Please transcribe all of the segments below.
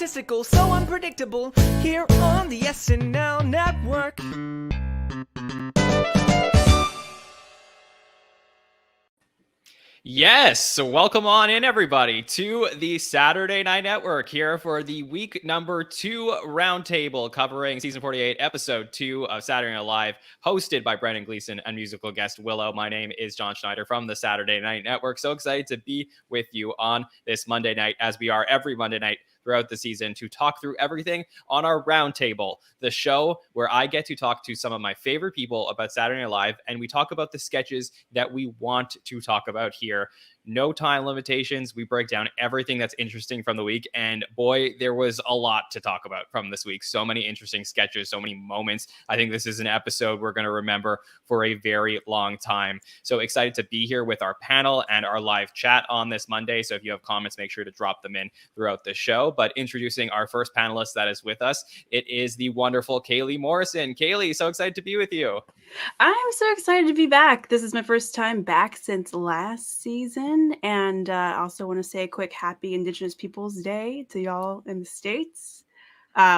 mystical, so unpredictable, here on the SNL network. Yes, so welcome on in, everybody, to the Saturday Night Network here for the week number 2 roundtable covering season 48, episode 2 of Saturday Night Live, hosted by Brendan Gleeson and musical guest Willow. My name is Jon Schneider from the Saturday Night Network. So excited to be with you on this Monday night, as we are every Monday night throughout the season, to talk through everything on our Roundtable, the show where I get to talk to some of my favorite people about Saturday Night Live, and we talk about the sketches that we want to talk about here. No time limitations. We break down everything that's interesting from the week. And boy, there was a lot to talk about from this week. So many interesting sketches, so many moments. I think this is an episode we're going to remember for a very long time. So excited to be here with our panel and our live chat on this Monday. So if you have comments, make sure to drop them in throughout the show. But introducing our first panelist that is with us, it is the wonderful Kaley Morrison. Kaley, so excited to be with you. I'm so excited to be back. This is my first time back since last season. And I also want to say a quick happy Indigenous Peoples Day to y'all in the States,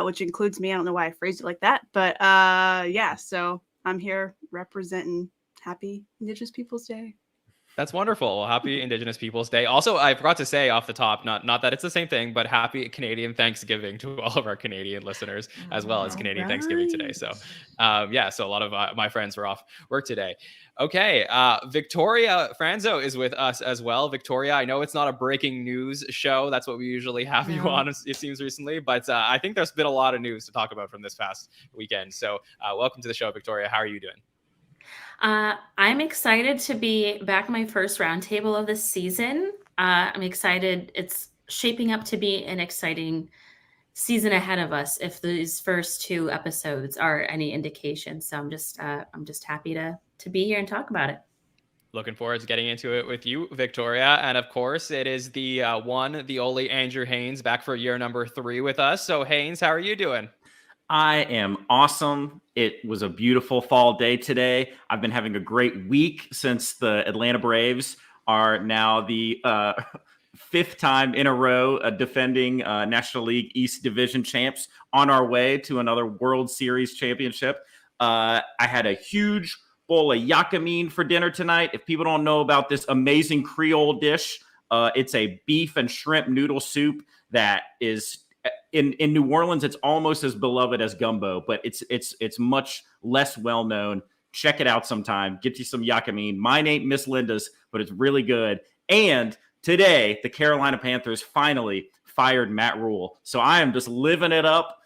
which includes me. I don't know why I phrased it like that. But yeah, so I'm here representing happy Indigenous Peoples Day. That's wonderful. Well, happy Indigenous Peoples Day. Also, I forgot to say off the top, not that it's the same thing, but happy Canadian Thanksgiving to all of our Canadian listeners, as well as Canadian Thanksgiving today. So yeah, so a lot of my friends were off work today. Okay, Victoria Franso is with us as well. Victoria, I know it's not a breaking news show. That's what we usually have you on, it seems, recently. But I think there's been a lot of news to talk about from this past weekend. So welcome to the show, Victoria. How are you doing? I'm excited to be back on my first roundtable of this season. I'm excited. It's shaping up to be an exciting season ahead of us, if these first 2 episodes are any indication. So I'm just happy to be here and talk about it. Looking forward to getting into it with you, Victoria. And of course, it is the one, the only Andrew Haynes, back for year number 3 with us. So Haynes, how are you doing? I am awesome. It was a beautiful fall day today. I've been having a great week since the Atlanta Braves are now the 5th time in a row defending National League East Division champs, on our way to another World Series championship. I had a huge bowl of yakameen for dinner tonight. If people don't know about this amazing Creole dish, it's a beef and shrimp noodle soup that is... In New Orleans, it's almost as beloved as gumbo, but it's much less well known. Check it out sometime. Get you some yakameen. Mine ain't Miss Linda's, but it's really good. And today, the Carolina Panthers finally fired Matt Rule. So I am just living it up.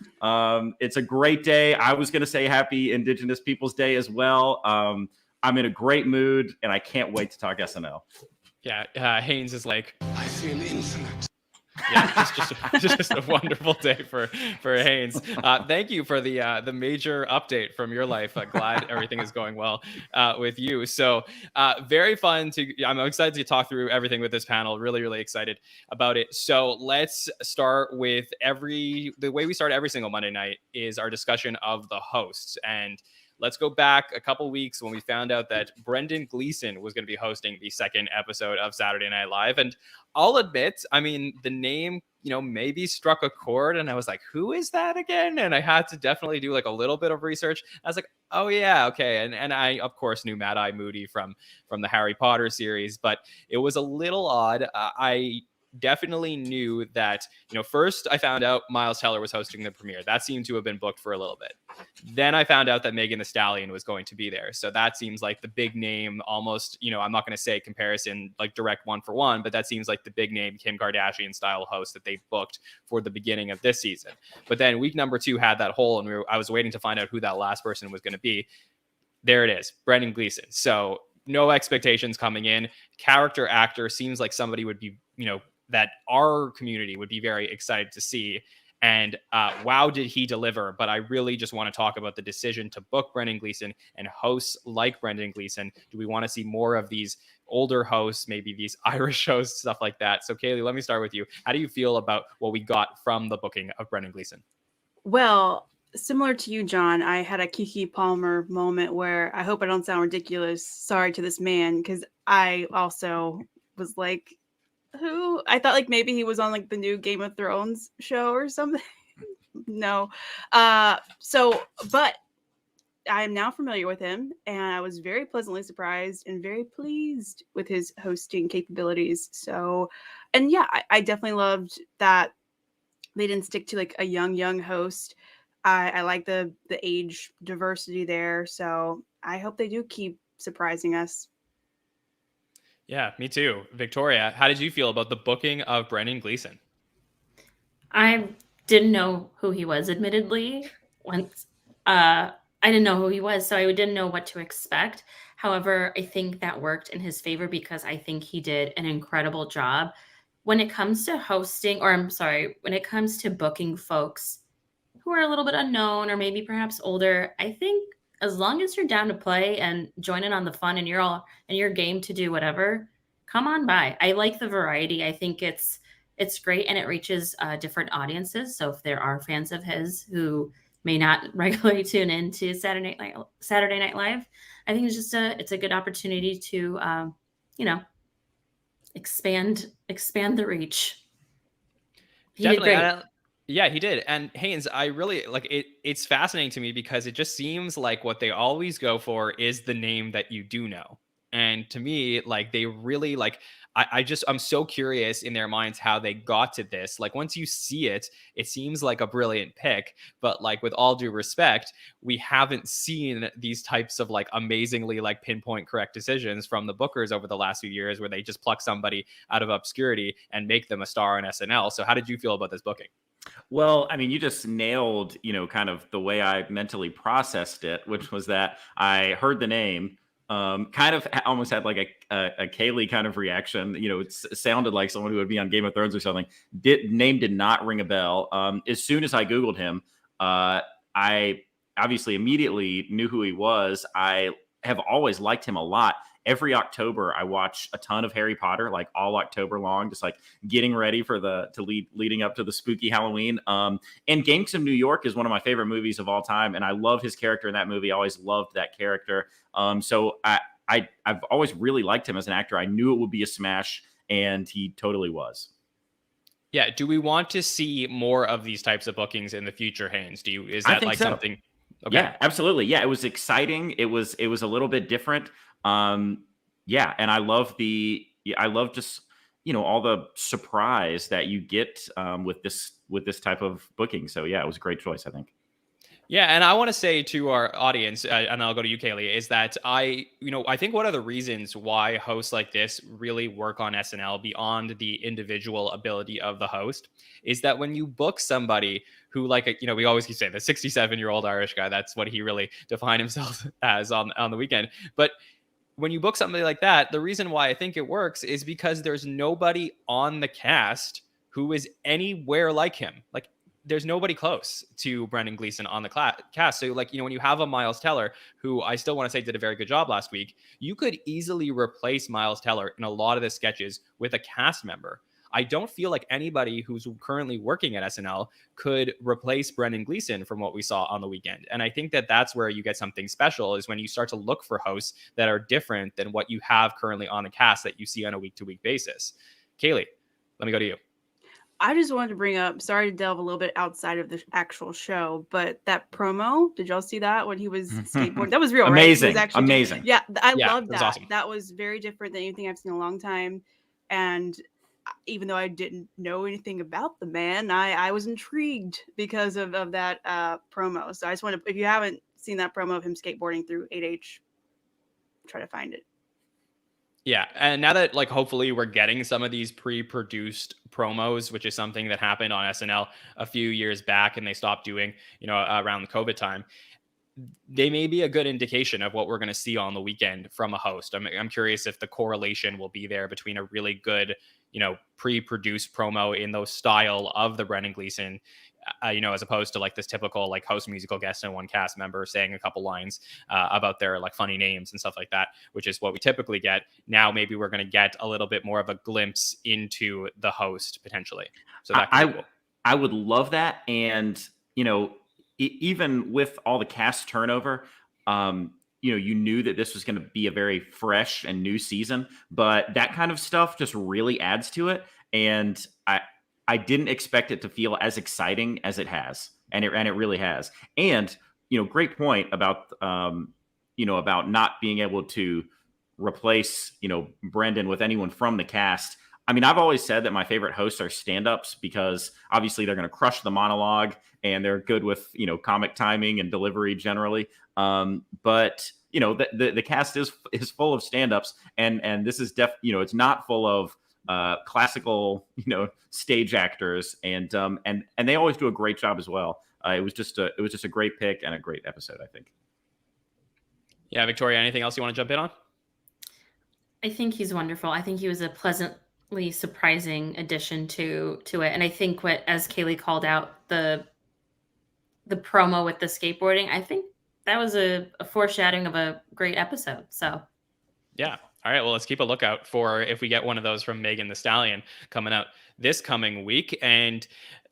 It's a great day. I was going to say happy Indigenous Peoples Day as well. I'm in a great mood, and I can't wait to talk SNL. Yeah, Haynes is like, I feel infinite. Yeah, it's just a wonderful day for Haynes. Thank you for the major update from your life. Glad everything is going well with you. So very fun I'm excited to talk through everything with this panel. Really, really excited about it. So let's start with the way we start every single Monday night is our discussion of the hosts. And let's go back a couple weeks when we found out that Brendan Gleeson was going to be hosting the 2nd episode of Saturday Night Live. And I'll admit, I mean, the name, maybe struck a chord, and I was like, who is that again? And I had to definitely do like a little bit of research. I was like, oh yeah, okay. And I, of course, knew Mad Eye Moody from the Harry Potter series, but it was a little odd. I definitely knew that, first I found out Miles Teller was hosting the premiere. That seemed to have been booked for a little bit. Then I found out that Megan Thee Stallion was going to be there. So that seems like the big name, almost, I'm not going to say comparison, like direct 1-for-1, but that seems like the big name Kim Kardashian style host that they booked for the beginning of this season. But then week number 2 had that hole, and I was waiting to find out who that last person was going to be. There it is, Brendan Gleeson. So no expectations coming in. Character actor, seems like somebody would be, that our community would be very excited to see. And wow, did he deliver. But I really just want to talk about the decision to book Brendan Gleeson and hosts like Brendan Gleeson. Do we want to see more of these older hosts, maybe these Irish hosts, stuff like that? So Kaley, let me start with you. How do you feel about what we got from the booking of Brendan Gleeson? Well, similar to you, John, I had a Keke Palmer moment where I hope I don't sound ridiculous. Sorry to this man, because I also was like, who? I thought like maybe he was on like the new Game of Thrones show or something. No. But I am now familiar with him, and I was very pleasantly surprised and very pleased with his hosting capabilities. So, and yeah, I definitely loved that they didn't stick to like a young host. I like the age diversity there. So I hope they do keep surprising us. Yeah, me too. Victoria, how did you feel about the booking of Brendan Gleeson? I didn't know who he was, admittedly. Once I didn't know who he was, so I didn't know what to expect. However, I think that worked in his favor because I think he did an incredible job. When it comes to hosting, or I'm sorry, when it comes to booking folks who are a little bit unknown or maybe perhaps older, I think as long as you're down to play and join in on the fun and you're game to do whatever, come on by. I like the variety. I think it's great and it reaches different audiences. So if there are fans of his who may not regularly tune in to Saturday Night Live, I think it's a good opportunity to expand the reach. He Definitely. did great. Yeah, he did. And Haynes, I really like it. It's fascinating to me because it just seems like what they always go for is the name that you do know. And to me, like they really like, I'm so curious in their minds how they got to this. Like once you see it, it seems like a brilliant pick. But like with all due respect, we haven't seen these types of like amazingly like pinpoint correct decisions from the bookers over the last few years where they just pluck somebody out of obscurity and make them a star on SNL. So how did you feel about this booking? Well, I mean, you just nailed, kind of the way I mentally processed it, which was that I heard the name, kind of almost had like a Kaley kind of reaction. It sounded like someone who would be on Game of Thrones or something. Name did not ring a bell. As soon as I Googled him, I obviously immediately knew who he was. I have always liked him a lot. Every October, I watch a ton of Harry Potter, like all October long, just like getting ready for leading up to the spooky Halloween. And Gangs of New York is one of my favorite movies of all time, and I love his character in that movie. I always loved that character. So I've always really liked him as an actor. I knew it would be a smash, and he totally was. Yeah. Do we want to see more of these types of bookings in the future, Haynes? Is that like so. something? Okay. Yeah, absolutely. Yeah, it was exciting. It was a little bit different. Yeah, and I love just all the surprise that you get with this type of booking. So yeah, it was a great choice, I think. Yeah, and I want to say to our audience, and I'll go to you, Kaley, is that I think one of the reasons why hosts like this really work on SNL beyond the individual ability of the host is that when you book somebody who, like, we always say the 67-year-old Irish guy, that's what he really defined himself as on the weekend. But when you book somebody like that, the reason why I think it works is because there's nobody on the cast who is anywhere like him. Like, there's nobody close to Brendan Gleeson on the cast. So like, when you have a Miles Teller, who I still want to say did a very good job last week, you could easily replace Miles Teller in a lot of the sketches with a cast member. I don't feel like anybody who's currently working at SNL could replace Brendan Gleeson from what we saw on the weekend. And I think that that's where you get something special, is when you start to look for hosts that are different than what you have currently on the cast that you see on a week-to-week basis. Kaley, let me go to you. I just wanted to bring up, sorry to delve a little bit outside of the actual show, but that promo, did y'all see that when he was skateboarding? That was real, amazing, right? It was amazing. Yeah, I loved that. Awesome. That was very different than anything I've seen in a long time. And even though I didn't know anything about the man, I was intrigued because of that promo. So I just want to, if you haven't seen that promo of him skateboarding through 8H, try to find it. Yeah, and now that like hopefully we're getting some of these pre-produced promos, which is something that happened on SNL a few years back and they stopped doing, around the COVID time, they may be a good indication of what we're going to see on the weekend from a host. I'm curious if the correlation will be there between a really good, pre-produced promo in those style of the Brendan Gleeson, as opposed to like this typical like host musical guest and one cast member saying a couple lines about their like funny names and stuff like that, which is what we typically get. Now maybe we're going to get a little bit more of a glimpse into the host potentially. So that could be cool. I would love that. And, even with all the cast turnover, you knew that this was going to be a very fresh and new season, but that kind of stuff just really adds to it. And I didn't expect it to feel as exciting as it has, and it really has. And great point about about not being able to replace Brendan with anyone from the cast. I mean, I've always said that my favorite hosts are stand-ups because obviously they're going to crush the monologue and they're good with comic timing and delivery generally. But the cast is full of stand-ups, and this is it's not full of classical stage actors, and they always do a great job as well. It was just a great pick and a great episode, I think. Yeah, Victoria, anything else you want to jump in on? I think he's wonderful. I think he was a pleasantly surprising addition to it. And I think as Kaley called out, the promo with the skateboarding, I think that was a foreshadowing of a great episode. So yeah. All right. Well, let's keep a lookout for if we get one of those from Megan Thee Stallion coming out this coming week. And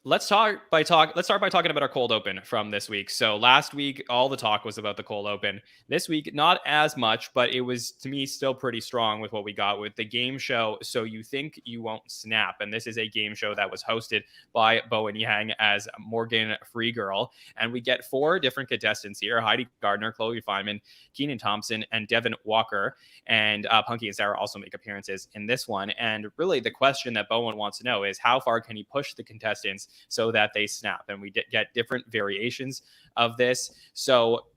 let's start by talking about our cold open from this week. So last week, all the talk was about the cold open. This week, not as much, but it was, to me, still pretty strong with what we got with the game show So You Think You Won't Snap. And this is a game show that was hosted by Bowen Yang as Morgan Freegirl. And we get 4 different contestants here: Heidi Gardner, Chloe Feynman, Keenan Thompson, and Devin Walker. And Punky and Sarah also make appearances in this one. And really, the question that Bowen wants to know is how far can he push the contestants so that they snap? And we get different variations of this. So,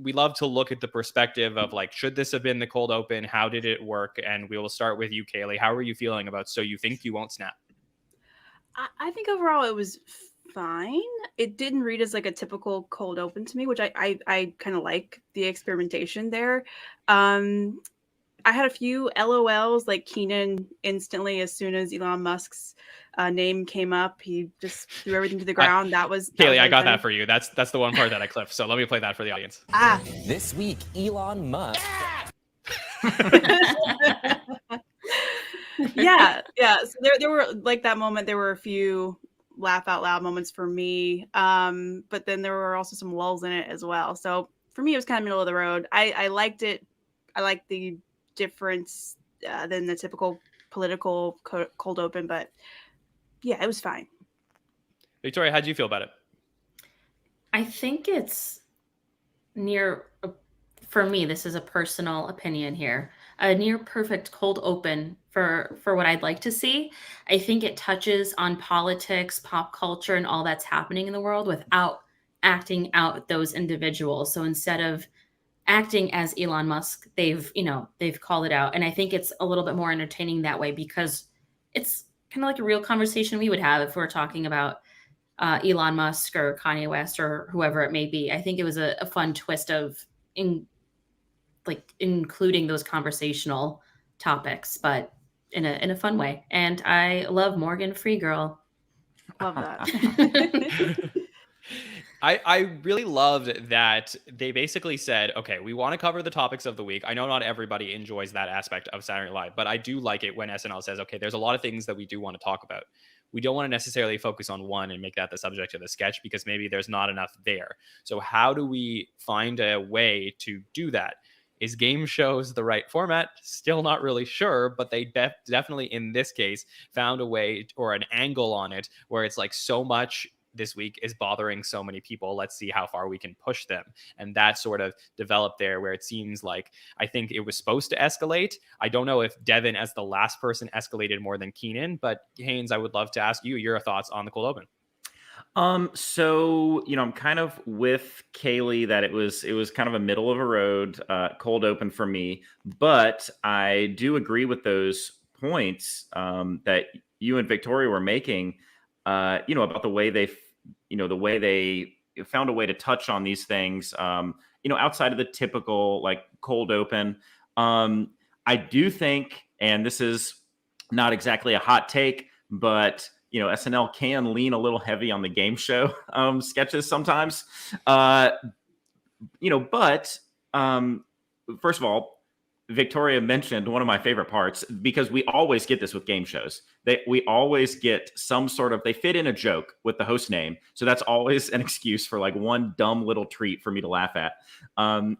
we love to look at the perspective of should this have been the cold open? How did it work? And we will start with you, Kaley. How are you feeling about So You Think You Won't Snap? I think overall it was fine. It didn't read as a typical cold open to me, which I kind of like the experimentation there. I had a few LOLs, like Keenan instantly, as soon as Elon Musk's name came up, he just threw everything to the ground. Kaley, I got that for you. That's the one part that I clipped. So let me play that for the audience. This week, Elon Musk. Yeah. So there were that moment. There were a few laugh out loud moments for me, but then there were also some lulls in it as well. So for me, it was kind of middle of the road. I liked it. I liked the difference than the typical political cold open, but yeah, it was fine. Victoria, how did you feel about it? I think it's for me, this is a personal opinion here, a near perfect cold open for what I'd like to see. I think it touches on politics, pop culture, and all that's happening in the world without acting out those individuals. So instead of acting as Elon Musk, they've called it out. And I think it's a little bit more entertaining that way because it's kind of like a real conversation we would have if we're talking about Elon Musk or Kanye West or whoever it may be. I think it was a fun twist of including those conversational topics, but in a fun way. And I love Morgan Freegirl. Love that. I really loved that they basically said, okay, we want to cover the topics of the week. I know not everybody enjoys that aspect of Saturday Night Live, but I do like it when SNL says, okay, there's a lot of things that we do want to talk about. We don't want to necessarily focus on one and make that the subject of the sketch because maybe there's not enough there. So how do we find a way to do that? Is game shows the right format? Still not really sure, but they definitely in this case found a way or an angle on it where it's so much this week is bothering so many people. Let's see how far we can push them. And that sort of developed there where it seems like I think it was supposed to escalate. I don't know if Devin as the last person escalated more than Keenan, but Haynes, I would love to ask you your thoughts on the cold open. So, I'm kind of with Kaley that it was kind of a middle of a road, cold open for me, but I do agree with those points, that you and Victoria were making, about the way they found a way to touch on these things, outside of the typical cold open. I do think, and this is not exactly a hot take, but SNL can lean a little heavy on the game show sketches sometimes. But first of all, Victoria mentioned one of my favorite parts because we always get this with game shows. We always get they fit in a joke with the host name. So that's always an excuse for one dumb little treat for me to laugh at.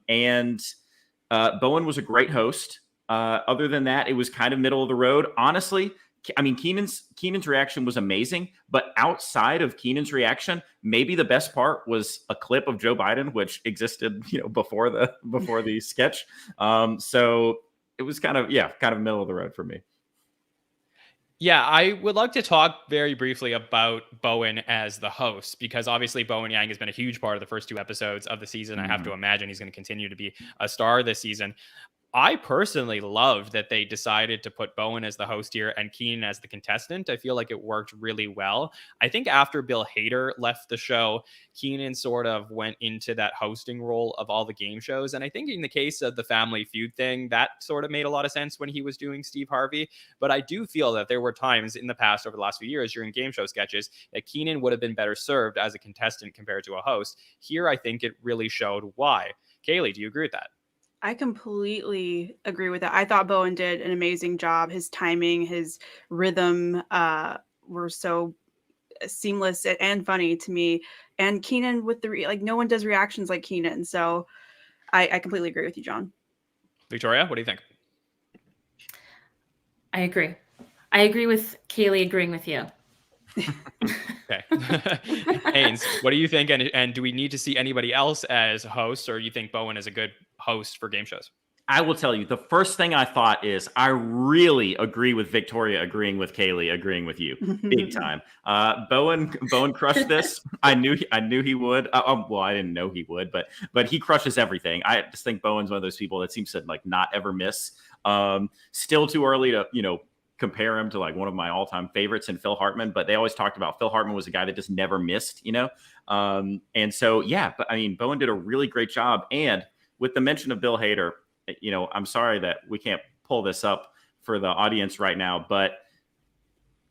And Bowen was a great host. Other than that, it was kind of middle of the road. Honestly, I mean, Keenan's reaction was amazing, but outside of Keenan's reaction, maybe the best part was a clip of Joe Biden, which existed, before the sketch. So it was kind of middle of the road for me. Yeah, I would like to talk very briefly about Bowen as the host, because obviously Bowen Yang has been a huge part of the first 2 episodes of the season. I have to imagine he's going to continue to be a star this season. I personally loved that they decided to put Bowen as the host here and Keenan as the contestant. I feel like it worked really well. I think after Bill Hader left the show, Keenan sort of went into that hosting role of all the game shows. And I think in the case of the Family Feud thing, that sort of made a lot of sense when he was doing Steve Harvey. But I do feel that there were times in the past, over the last few years, during game show sketches, that Keenan would have been better served as a contestant compared to a host. Here, I think it really showed why. Kaley, do you agree with that? I completely agree with that. I thought Bowen did an amazing job. His timing, his rhythm were so seamless and funny to me. And Keenan with no one does reactions like Keenan. So I completely agree with you, Jon. Victoria, what do you think? I agree. I agree with Kaley agreeing with you. Okay. Haynes, what do you think? And do we need to see anybody else as hosts, or you think Bowen is a good host for game shows? I will tell you, the first thing I thought is I really agree with Victoria agreeing with Kaley, agreeing with you big time. Bowen crushed this. I knew he would. Well, I didn't know he would, but he crushes everything. I just think Bowen's one of those people that seems to not ever miss. Still too early to, compare him to one of my all-time favorites in Phil Hartman, but they always talked about Phil Hartman was a guy that just never missed, and so, yeah, but I mean, Bowen did a really great job. And with the mention of Bill Hader, I'm sorry that we can't pull this up for the audience right now, but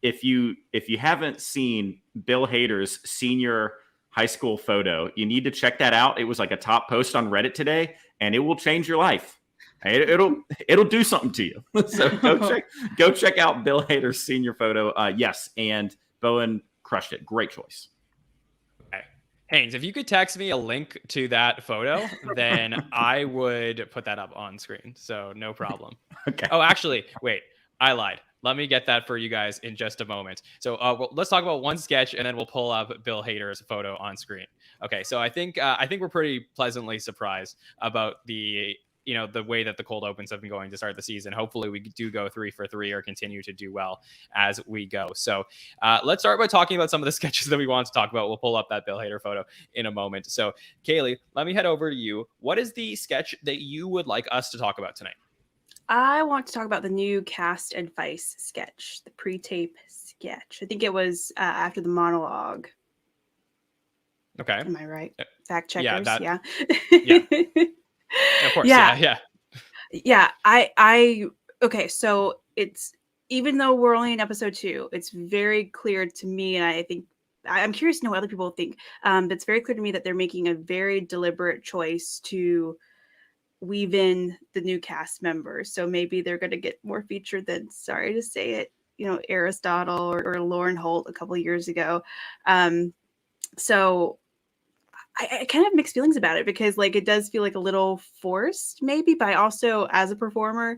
if you haven't seen Bill Hader's senior high school photo, you need to check that out. It was a top post on Reddit today, and it will change your life. It'll do something to you. So go check out Bill Hader's senior photo. Yes, and Bowen crushed it. Great choice. Okay. Haynes, if you could text me a link to that photo, then I would put that up on screen. So no problem. Okay. Oh, actually, wait, I lied. Let me get that for you guys in just a moment. So let's talk about one sketch, and then we'll pull up Bill Hader's photo on screen. Okay, so I think we're pretty pleasantly surprised about the way that the cold opens have been going to start the season. Hopefully we do go 3 for 3 or continue to do well as we go. So let's start by talking about some of the sketches that we want to talk about. We'll pull up that Bill Hader photo in a moment. So Kaley, let me head over to you. What is the sketch that you would like us to talk about tonight? I want to talk about the new cast advice sketch, the pre-tape sketch. I think it was after the monologue. Okay. Am I right? Fact checkers. Yeah. Yeah. Of course. Yeah. Okay. So it's, even though we're only in episode 2, it's very clear to me, and I think I'm curious to know what other people think. But it's very clear to me that they're making a very deliberate choice to weave in the new cast members. So maybe they're going to get more featured than, sorry to say it, Aristotle or Lauren Holt a couple of years ago. So I kind of have mixed feelings about it, because it does feel a little forced maybe, but I also, as a performer,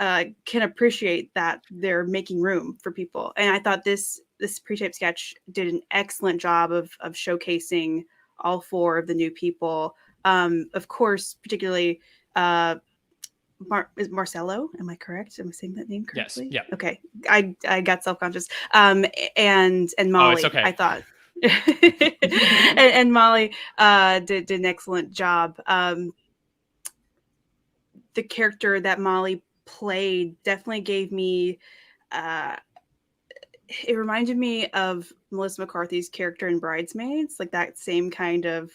can appreciate that they're making room for people. And I thought this pre-tape sketch did an excellent job of showcasing all 4 of the new people. Of course, particularly is Marcelo. Am I correct? Am I saying that name correctly? Yes. Yeah. Okay. I got self-conscious. And Molly, Oh, it's okay. I thought. and Molly did an excellent job. The character that Molly played definitely gave me it reminded me of Melissa McCarthy's character in Bridesmaids, that same kind of,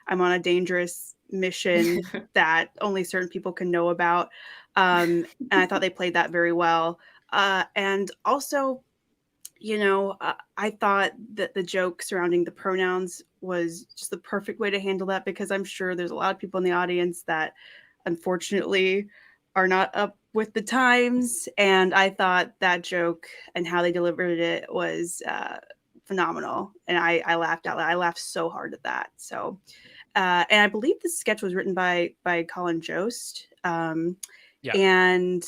I'm on a dangerous mission that only certain people can know about. And I thought they played that very well. And also, I thought that the joke surrounding the pronouns was just the perfect way to handle that, because I'm sure there's a lot of people in the audience that unfortunately are not up with the times. And I thought that joke and how they delivered it was phenomenal. And I laughed out loud. I laughed so hard at that. So, and I believe this sketch was written by Colin Jost. Yeah. And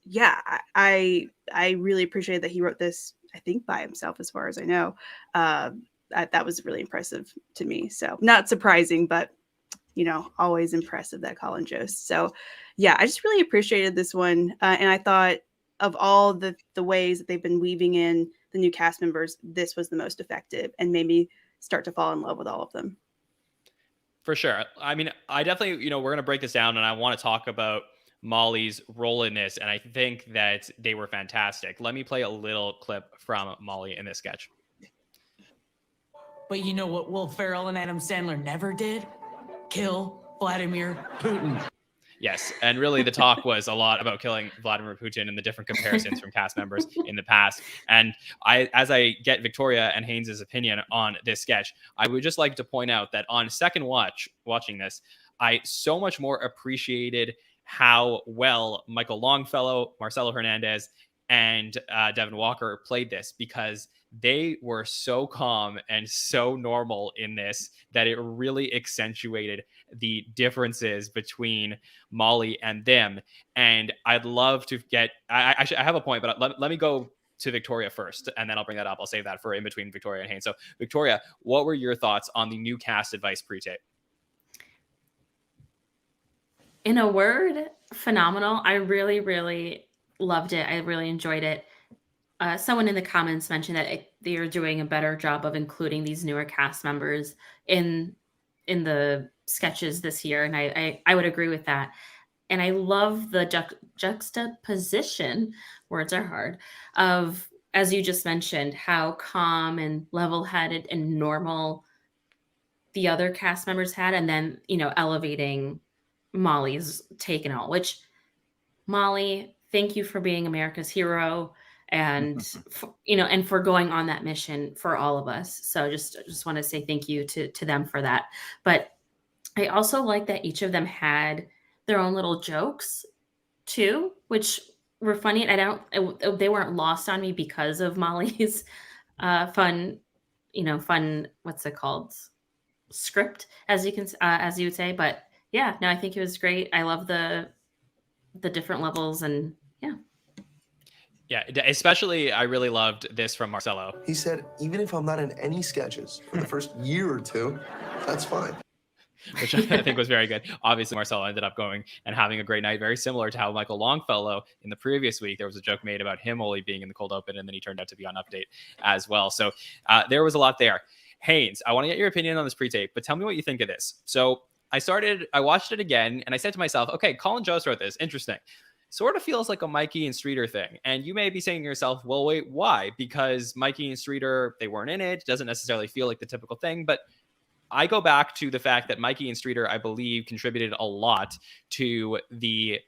yeah, I really appreciate that he wrote this, I think, by himself, as far as I know. That was really impressive to me. So not surprising, but always impressive that Colin Jost. So yeah, I just really appreciated this one. And I thought of all the ways that they've been weaving in the new cast members, this was the most effective and made me start to fall in love with all of them. For sure. I mean, I definitely, we're going to break this down and I want to talk about Molly's role in this. And I think that they were fantastic. Let me play a little clip from Molly in this sketch. But you know what Will Ferrell and Adam Sandler never did? Kill Vladimir Putin. Yes. And really the talk was a lot about killing Vladimir Putin and the different comparisons from cast members in the past. And as I get Victoria and Haynes' opinion on this sketch, I would just like to point out that on second watching this, I so much more appreciated how well Michael Longfellow, Marcelo Hernandez, and Devin Walker played this, because they were so calm and so normal in this that it really accentuated the differences between Molly and them. And I'd love to get, I have a point, but let me go to Victoria first, and then I'll bring that up. I'll save that for in between Victoria and Haynes. So Victoria, what were your thoughts on the new cast advice pre-tape? In a word, phenomenal. I really, really loved it. I really enjoyed it. Someone in the comments mentioned that they're doing a better job of including these newer cast members in the sketches this year, and I would agree with that. And I love the juxtaposition, words are hard, of, as you just mentioned, how calm and level-headed and normal the other cast members had, and then elevating Molly's take and all. Which, Molly, thank you for being America's hero. And and for going on that mission for all of us. So just want to say thank you to them for that. But I also like that each of them had their own little jokes too, which were funny. And they weren't lost on me because of Molly's fun, what's it called, script, as you would say. But yeah, no, I think it was great. I love the different levels, and yeah. Yeah, especially I really loved this from Marcelo. He said, even if I'm not in any sketches for the first year or two, that's fine. Which I think was very good. Obviously, Marcelo ended up going and having a great night, very similar to how Michael Longfellow in the previous week, there was a joke made about him only being in the cold open, and then he turned out to be on Update as well. So there was a lot there. Haynes, I want to get your opinion on this pre-tape, but tell me what you think of this. So I watched it again, and I said to myself, okay, Colin Jost wrote this. Interesting. Sort of feels like a Mikey and Streeter thing. And you may be saying to yourself, well, wait, why? Because Mikey and Streeter, they weren't in it. Doesn't necessarily feel like the typical thing. But I go back to the fact that Mikey and Streeter, I believe, contributed a lot to the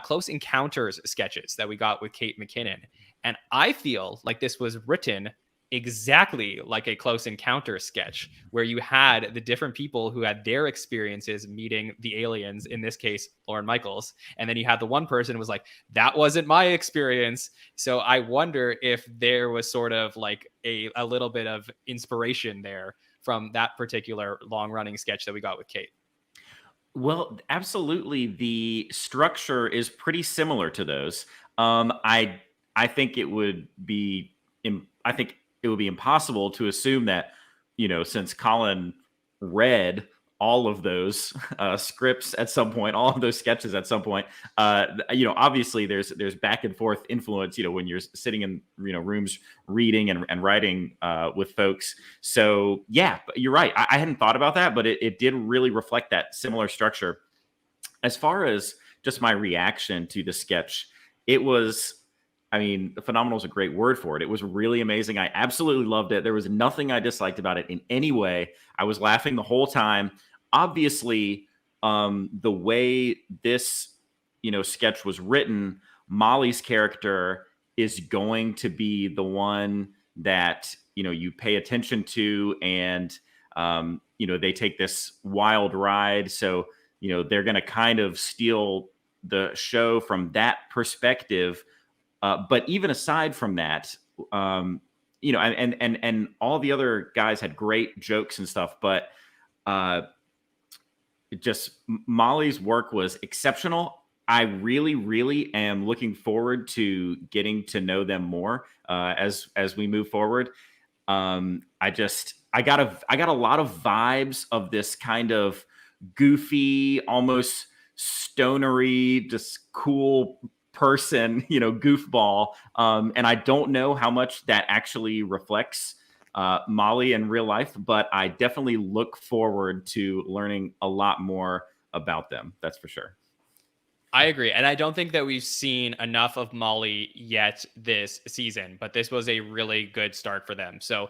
Close Encounters sketches that we got with Kate McKinnon. And I feel like this was written exactly like a Close Encounter sketch, where you had the different people who had their experiences meeting the aliens, in this case, Lorne Michaels. And then you had the one person who was like, that wasn't my experience. So I wonder if there was sort of like a little bit of inspiration there from that particular long running sketch that we got with Kate. Well, absolutely. The structure is pretty similar to those. I think it would be, it would be impossible to assume that, since Colin read all of those scripts at some point, all of those sketches at some point, obviously there's back and forth influence, when you're sitting in, rooms reading and writing with folks. So yeah, you're right. I hadn't thought about that, but it did really reflect that similar structure. As far as just my reaction to the sketch, it was, phenomenal is a great word for it. It was really amazing. I absolutely loved it. There was nothing I disliked about it in any way. I was laughing the whole time. Obviously, the way this, sketch was written, Molly's character is going to be the one that, you pay attention to, and, they take this wild ride. So, they're going to kind of steal the show from that perspective. But even aside from that, and all the other guys had great jokes and stuff, but just Molly's work was exceptional. I really, really am looking forward to getting to know them more as we move forward. I got a lot of vibes of this kind of goofy, almost stonery, just cool person, goofball. And I don't know how much that actually reflects Molly in real life, but I definitely look forward to learning a lot more about them. That's for sure. I agree. And I don't think that we've seen enough of Molly yet this season, but this was a really good start for them. So,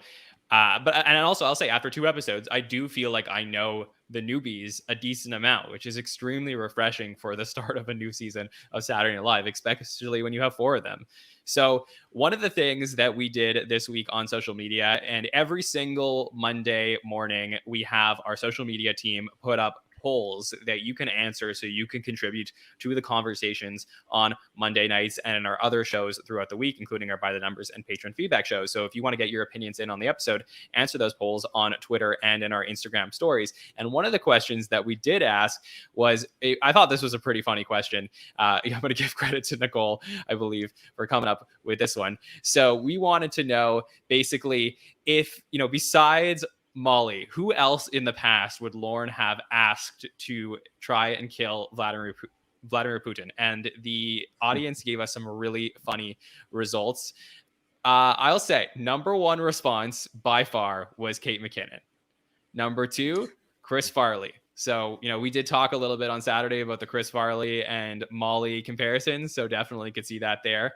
and also I'll say after 2 episodes, I do feel like I know the newbies a decent amount, which is extremely refreshing for the start of a new season of Saturday Night Live, especially when you have 4 of them. So one of the things that we did this week on social media, and every single Monday morning, we have our social media team put up polls that you can answer so you can contribute to the conversations on Monday nights and in our other shows throughout the week, including our By the Numbers and patron feedback shows. So if you want to get your opinions in on the episode, answer those polls on Twitter and in our Instagram stories. And one of the questions that we did ask was, I thought this was a pretty funny question. I'm going to give credit to Nicole, I believe, for coming up with this one. So we wanted to know basically if, besides Molly, who else in the past would Lauren have asked to try and kill Vladimir Putin? And the audience gave us some really funny results. I'll say number 1 response by far was Kate McKinnon. Number 2, Chris Farley. So, we did talk a little bit on Saturday about the Chris Farley and Molly comparisons. So definitely could see that there.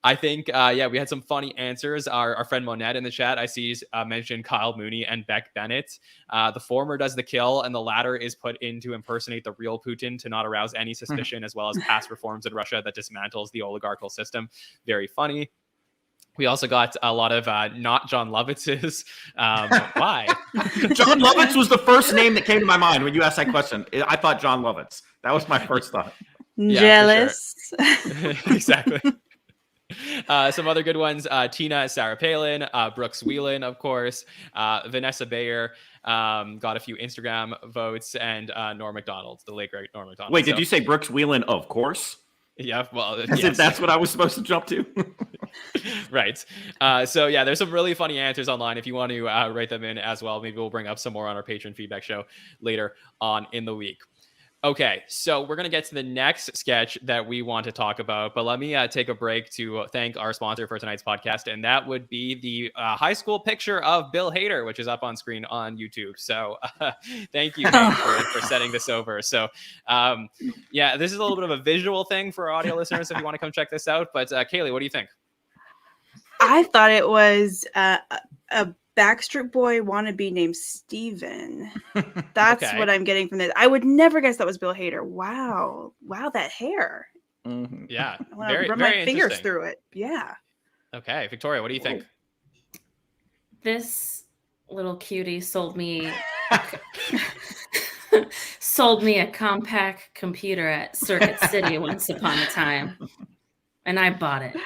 I think, we had some funny answers. Our friend Monette in the chat, I see, mentioned Kyle Mooney and Beck Bennett. The former does the kill, and the latter is put in to impersonate the real Putin to not arouse any suspicion, as well as past reforms in Russia that dismantles the oligarchical system. Very funny. We also got a lot of not John Lovitz's. Why? John Lovitz was the first name that came to my mind when you asked that question. I thought John Lovitz. That was my first thought. Yeah, jealous. Sure. Exactly. Some other good ones, Tina Sarah Palin, Brooks Whelan, of course, Vanessa Bayer, got a few Instagram votes, and Norm Macdonald, the late great Norm Macdonald. Wait, did you say Brooks Whelan? Of course. Yeah, well, as if that's what I was supposed to jump to. Right. So yeah, there's some really funny answers online. If you want to write them in as well, maybe we'll bring up some more on our patron feedback show later on in the week. Okay, so we're going to get to the next sketch that we want to talk about, but let me take a break to thank our sponsor for tonight's podcast, and that would be the high school picture of Bill Hader, which is up on screen on YouTube. So thank you for setting this over. So this is a little bit of a visual thing for our audio listeners if you want to come check this out. But Kaley, what do you think? I thought it was a Backstreet Boy wannabe named Steven. That's Okay. what I'm getting from this. I would never guess that was Bill Hader. Wow, that hair. Mm-hmm. Yeah, I want to run my fingers through it. Yeah. Okay, Victoria, what do you think? This little cutie sold me a compact computer at Circuit City once upon a time, and I bought it.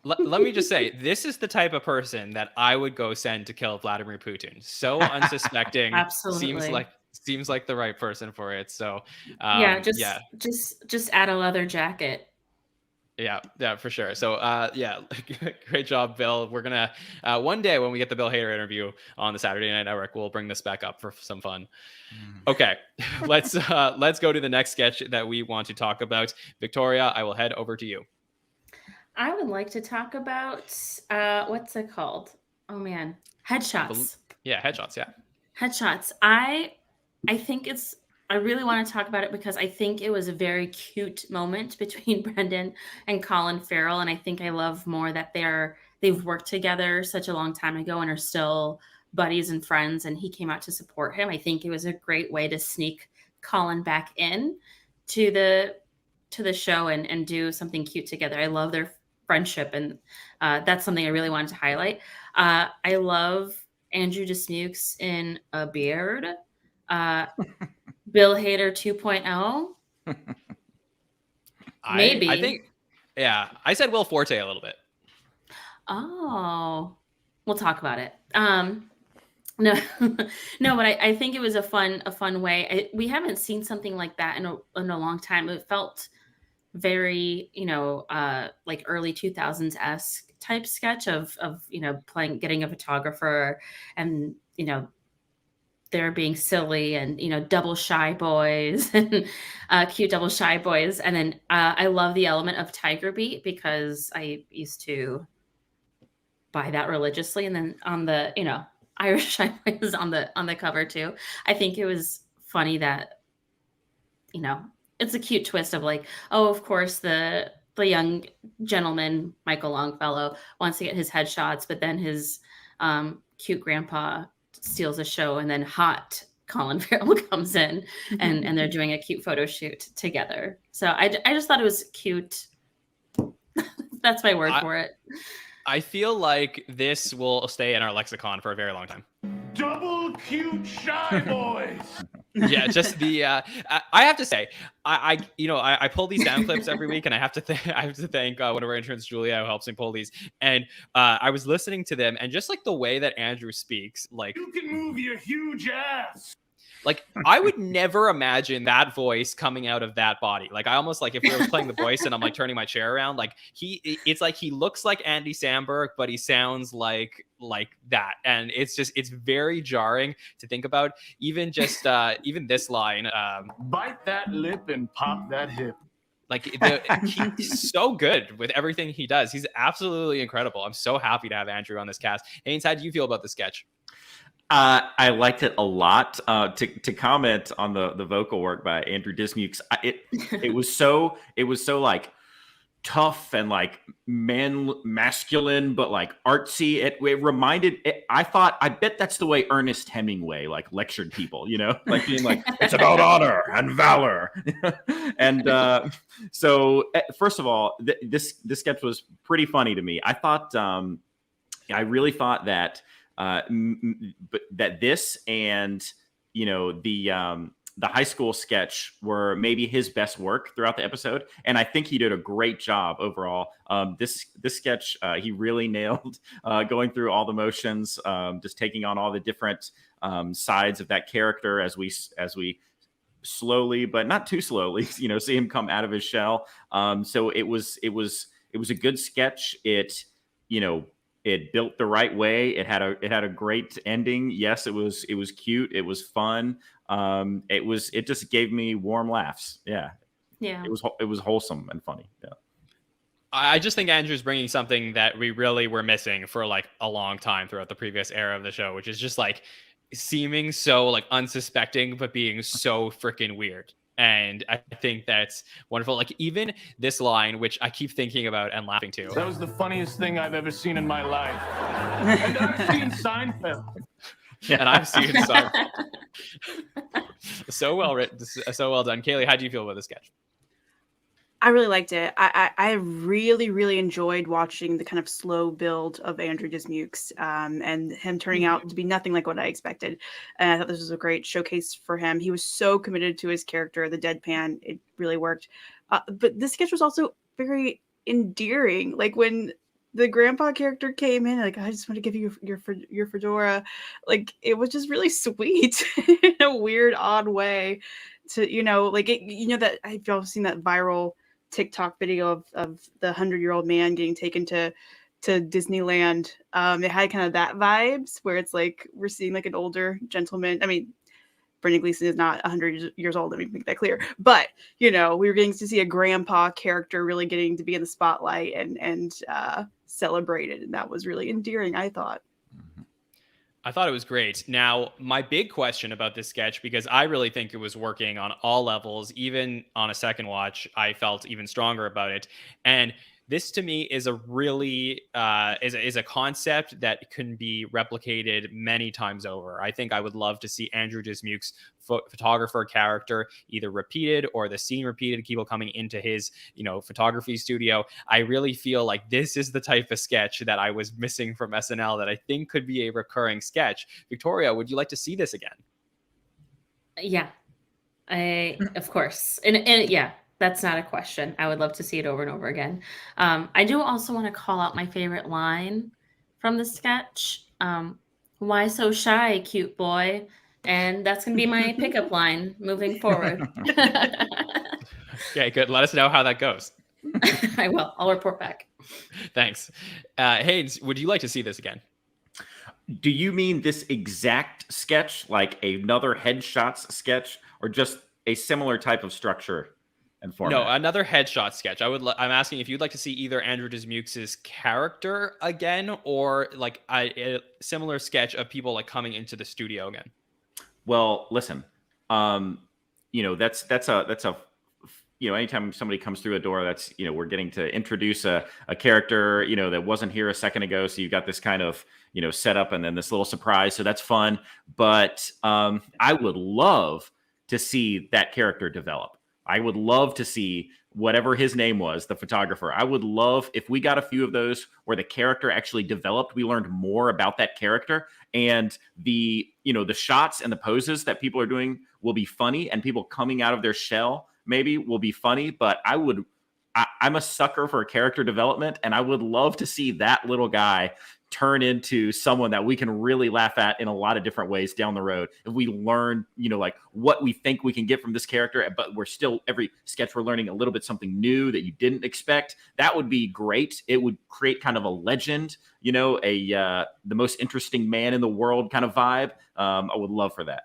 Let me just say, this is the type of person that I would go send to kill Vladimir Putin. So unsuspecting. Absolutely. Seems like the right person for it. So just add a leather jacket. Yeah, for sure. So great job, Bill. We're gonna one day when we get the Bill Hader interview on the Saturday Night Network, we'll bring this back up for some fun. Okay, let's go to the next sketch that we want to talk about. Victoria, I will head over to you. I would like to talk about what's it called? Oh man, headshots. Yeah, headshots. Yeah, headshots. I think I really want to talk about it because I think it was a very cute moment between Brendan and Colin Farrell, and I think I love more that they've worked together such a long time ago and are still buddies and friends. And he came out to support him. I think it was a great way to sneak Colin back in to the show and do something cute together. I love their friendship, and that's something I really wanted to highlight. I love Andrew Dismukes in a beard. Bill Hader 2.0. Maybe. I think, yeah, I said Will Forte a little bit. Oh, we'll talk about it. No, but I think it was a fun way. We haven't seen something like that in a long time. It felt very, like early 2000s-esque type sketch of getting a photographer and, they're being silly and, double shy boys and cute double shy boys. And then I love the element of Tiger Beat because I used to buy that religiously. And then on the, Irish shy boys on the cover too. I think it was funny that, it's a cute twist of like, oh, of course the young gentleman, Michael Longfellow, wants to get his headshots, but then his cute grandpa steals a show, and then hot Colin Farrell comes in and they're doing a cute photo shoot together. So I just thought it was cute. That's my word for it. I feel like this will stay in our lexicon for a very long time. Double cute shy boys. Yeah, just the I have to say, I pull these down clips every week, and I have to thank one of our interns, Julia, who helps me pull these. And I was listening to them, and just like the way that Andrew speaks, like, You can move your huge ass. like I would never imagine that voice coming out of that body. Like I almost like if we were playing the voice and I'm like turning my chair around, like it's like he looks like Andy Samberg, but he sounds like that. And it's very jarring to think about. Even just even this line, Bite that lip and pop that hip. like he's so good with everything he does. He's absolutely incredible. I'm so happy to have Andrew on this cast. Haynes, how do you feel about the sketch? I liked it a lot. To comment on the vocal work by Andrew Dismukes, it was so like tough and like masculine, but like artsy. It reminded. I bet that's the way Ernest Hemingway like lectured people. Like being like, it's about honor and valor. And so first of all, this sketch was pretty funny to me. I really thought that. But that this and the high school sketch were maybe his best work throughout the episode, and I think he did a great job overall. This sketch he really nailed, going through all the motions, just taking on all the different sides of that character as we slowly, but not too slowly, see him come out of his shell. So it was a good sketch. It built the right way. It had a great ending. Yes, it was cute. It was fun. It just gave me warm laughs. Yeah. Yeah. It was wholesome and funny. Yeah. I just think Andrew's bringing something that we really were missing for like a long time throughout the previous era of the show, which is just like seeming so like unsuspecting, but being so freaking weird. And I think that's wonderful. Like even this line, which I keep thinking about and laughing to. That was the funniest thing I've ever seen in my life. And I've seen Seinfeld. Yeah, and I've seen Seinfeld. So well written, so well done. Kaley, how do you feel about the sketch? I really liked it. I really, really enjoyed watching the kind of slow build of Andrew Dismukes and him turning out to be nothing like what I expected. And I thought this was a great showcase for him. He was so committed to his character, the deadpan. It really worked. But this sketch was also very endearing. Like when the grandpa character came in, like, I just want to give you your fedora. Like, it was just really sweet in a weird, odd way. To, like, that I've all seen that viral TikTok video of the 100-year-old man getting taken to Disneyland. It had kind of that vibes where it's like we're seeing like an older gentleman. I mean, Brendan Gleeson is not 100 years old. Let me make that clear. But we were getting to see a grandpa character really getting to be in the spotlight and celebrated, and that was really endearing, I thought. I thought it was great. Now, my big question about this sketch, because I really think it was working on all levels, even on a second watch, I felt even stronger about it. And this to me is a really is a concept that can be replicated many times over. I think I would love to see Andrew Dismukes' photographer character either repeated or the scene repeated, people coming into his photography studio. I really feel like this is the type of sketch that I was missing from SNL that I think could be a recurring sketch. Victoria, would you like to see this again? Yeah, of course. And yeah, that's not a question. I would love to see it over and over again. I do also want to call out my favorite line from the sketch. Why so shy, cute boy? And that's going to be my pickup line moving forward. Okay, good. Let us know how that goes. I will. I'll report back. Thanks. Haynes, would you like to see this again? Do you mean this exact sketch, like another headshots sketch, or just a similar type of structure and format? No, another headshot sketch. I'm asking if you'd like to see either Andrew Dismukes' character again, or like a similar sketch of people like coming into the studio again. Well, listen, that's a anytime somebody comes through a door, that's, we're getting to introduce a character, that wasn't here a second ago. So you've got this kind of, setup and then this little surprise. So that's fun. But I would love to see that character develop. I would love to see whatever his name was, the photographer. I would love if we got a few of those where the character actually developed. We learned more about that character, and the shots and the poses that people are doing will be funny, and people coming out of their shell maybe will be funny. But I'm a sucker for character development, and I would love to see that little guy turn into someone that we can really laugh at in a lot of different ways down the road. If we learn, like what we think we can get from this character, but we're still, every sketch we're learning a little bit something new that you didn't expect. That would be great. It would create kind of a legend, the most interesting man in the world kind of vibe. I would love for that.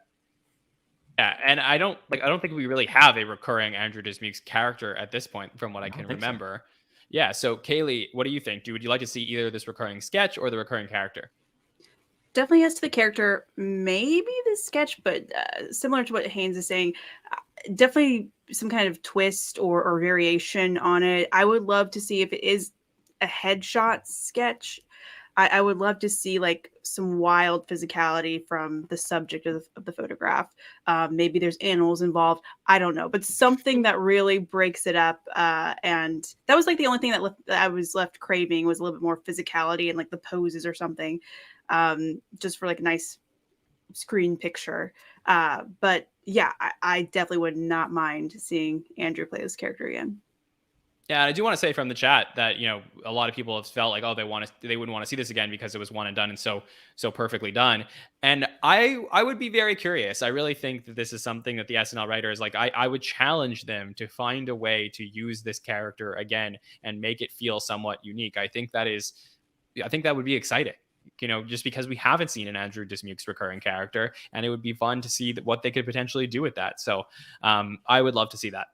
Yeah, and I don't think we really have a recurring Andrew Dismukes character at this point, from what I can remember. So. Yeah. So, Kaley, what do you think? Would you like to see either this recurring sketch or the recurring character? Definitely as to the character, maybe the sketch, but similar to what Haynes is saying, definitely some kind of twist or variation on it. I would love to see if it is a headshot sketch. I would love to see like some wild physicality from the subject of the photograph. Maybe there's animals involved. I don't know, but something that really breaks it up. And that was like the only thing that I was left craving was a little bit more physicality and like the poses or something, just for like a nice screen picture. But yeah, I definitely would not mind seeing Andrew play this character again. Yeah, and I do want to say from the chat that, a lot of people have felt like, oh, they wouldn't want to see this again because it was one and done and so perfectly done. And I would be very curious. I really think that this is something that the SNL writers, like, I would challenge them to find a way to use this character again and make it feel somewhat unique. I think that would be exciting. Just because we haven't seen an Andrew Dismukes recurring character, and it would be fun to see what they could potentially do with that. So I would love to see that.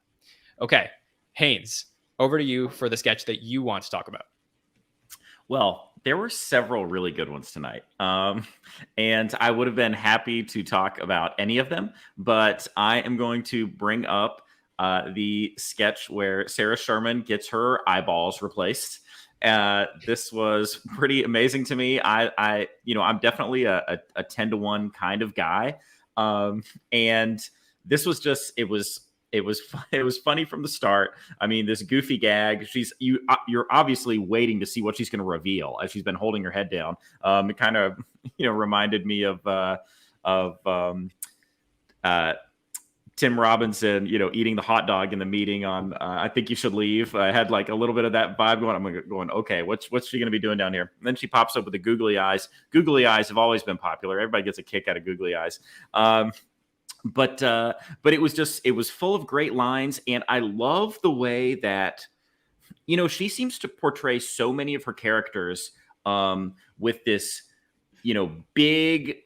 Okay, Haynes, over to you for the sketch that you want to talk about. Well, there were several really good ones tonight. And I would have been happy to talk about any of them, but I am going to bring up the sketch where Sarah Sherman gets her eyeballs replaced. This was pretty amazing to me. I'm definitely a 10-to-1 kind of guy. And this was just, it was funny from the start. I mean, this goofy gag, you're obviously waiting to see what she's going to reveal as she's been holding her head down. It kind of, reminded me of Tim Robinson, eating the hot dog in the meeting on I Think You Should Leave. I had like a little bit of that vibe going. I'm going, okay, what's she going to be doing down here? And then she pops up with the googly eyes. Googly eyes have always been popular. Everybody gets a kick out of googly eyes. But it was full of great lines. And I love the way that, she seems to portray so many of her characters with this, big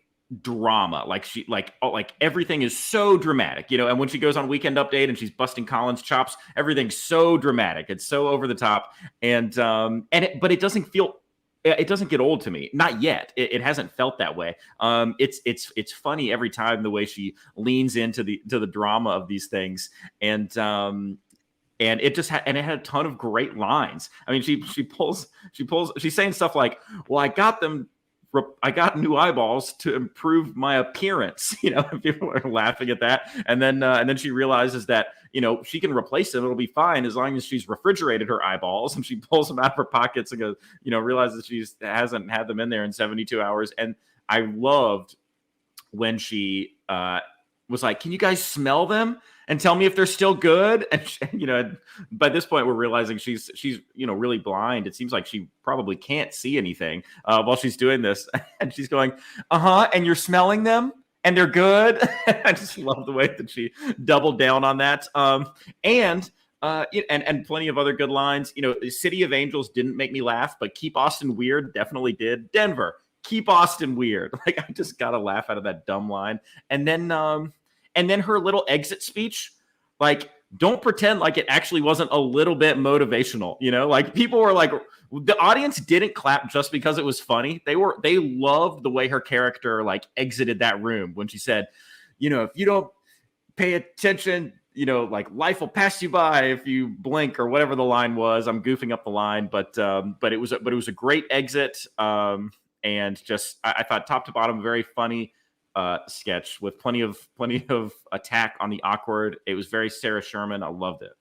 drama. Like everything is so dramatic, and when she goes on Weekend Update and she's busting Colin's chops, everything's so dramatic. It's so over the top. But it doesn't get old to me. Not yet. It hasn't felt that way. It's funny every time the way she leans into the drama of these things. And it just had a ton of great lines. I mean, she's saying stuff like, well, I got new eyeballs to improve my appearance. People are laughing at that. And then she realizes that, she can replace them. It'll be fine as long as she's refrigerated her eyeballs, and she pulls them out of her pockets and goes, realizes she hasn't had them in there in 72 hours. And I loved when she was like, can you guys smell them and tell me if they're still good? And by this point we're realizing she's really blind. It seems like she probably can't see anything while she's doing this. And she's going, and you're smelling them and they're good. I just love the way that she doubled down on that. And And plenty of other good lines. City of Angels didn't make me laugh, but Keep Austin Weird definitely did. Denver, keep Austin weird. Like, I just got a laugh out of that dumb line. And then her little exit speech, like, don't pretend like it actually wasn't a little bit motivational. Like, people were like, the audience didn't clap just because it was funny. They loved the way her character like exited that room when she said, if you don't pay attention, like life will pass you by if you blink, or whatever the line was. I'm goofing up the line, but it was a great exit. And just I thought top to bottom very funny sketch with plenty of attack on the awkward. It was very Sarah Sherman. I loved it.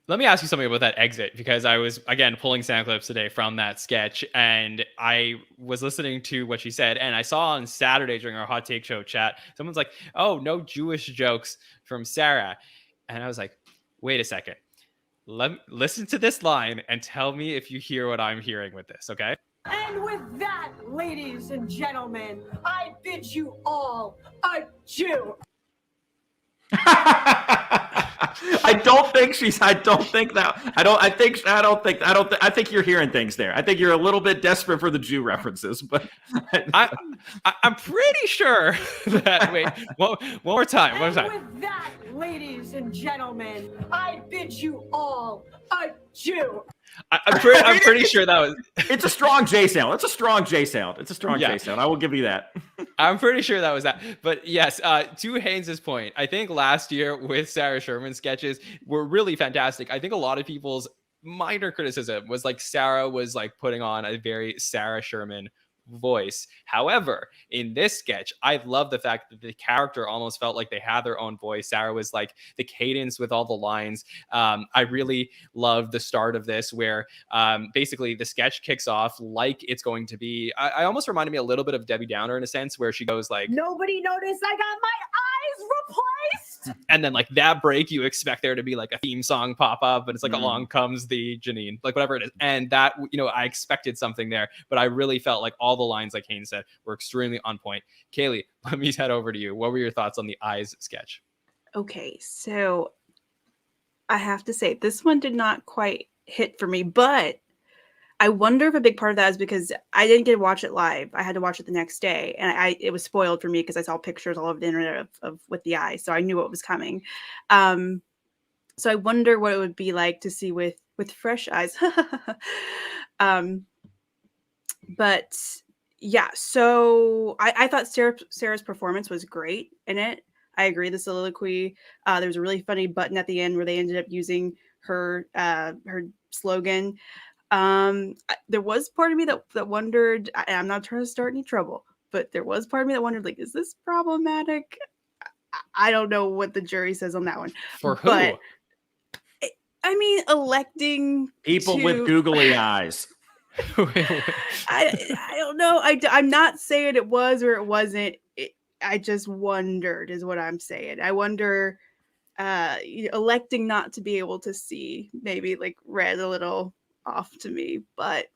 Let me ask you something about that exit, because I was, again, pulling sound clips today from that sketch, and I was listening to what she said, and I saw on Saturday during our Hot Take Show chat, someone's like, oh, no Jewish jokes from Sarah. And I was like, wait a second. Listen to this line and tell me if you hear what I'm hearing with this, okay? And with that, ladies and gentlemen, I bid you all adieu. I think you're hearing things there. I think you're a little bit desperate for the Jew references, but I'm pretty sure that, wait, one more time. And with that, ladies and gentlemen, I bid you all adieu. I'm pretty sure that was. It's a strong J sound. J sound. I will give you that. I'm pretty sure that was that. But yes, to Haynes' point, I think last year with Sarah Sherman sketches were really fantastic. I think a lot of people's minor criticism was like Sarah was like putting on a very Sarah Sherman voice. However, in this sketch, I love the fact that the character almost felt like they had their own voice. Sarah was like the cadence with all the lines. I really loved the start of this where basically the sketch kicks off like it's going to be, I almost reminded me a little bit of Debbie Downer in a sense, where she goes like, nobody noticed I got my eyes replaced. And then like that break, you expect there to be like a theme song pop up, and it's like along comes the Janine, like whatever it is. And that, I expected something there, but I really felt like all the lines, like Haynes said, were extremely on point. Kaley, let me head over to you. What were your thoughts on the eyes sketch? Okay, so I have to say this one did not quite hit for me, but I wonder if a big part of that is because I didn't get to watch it live. I had to watch it the next day, and it was spoiled for me because I saw pictures all over the internet of with the eye, so I knew what was coming. So I wonder what it would be like to see with fresh eyes. But yeah, so I thought Sarah's performance was great in it. I agree. The soliloquy. There was a really funny button at the end where they ended up using her slogan. There was part of me that wondered, and I'm not trying to start any trouble, but there was part of me that wondered, like, is this problematic? I don't know what the jury says on that one. For who? But, I mean, electing people with googly eyes. I don't know. I'm not saying it was or it wasn't. I just wondered is what I'm saying. I wonder electing not to be able to see maybe like read a little off to me, but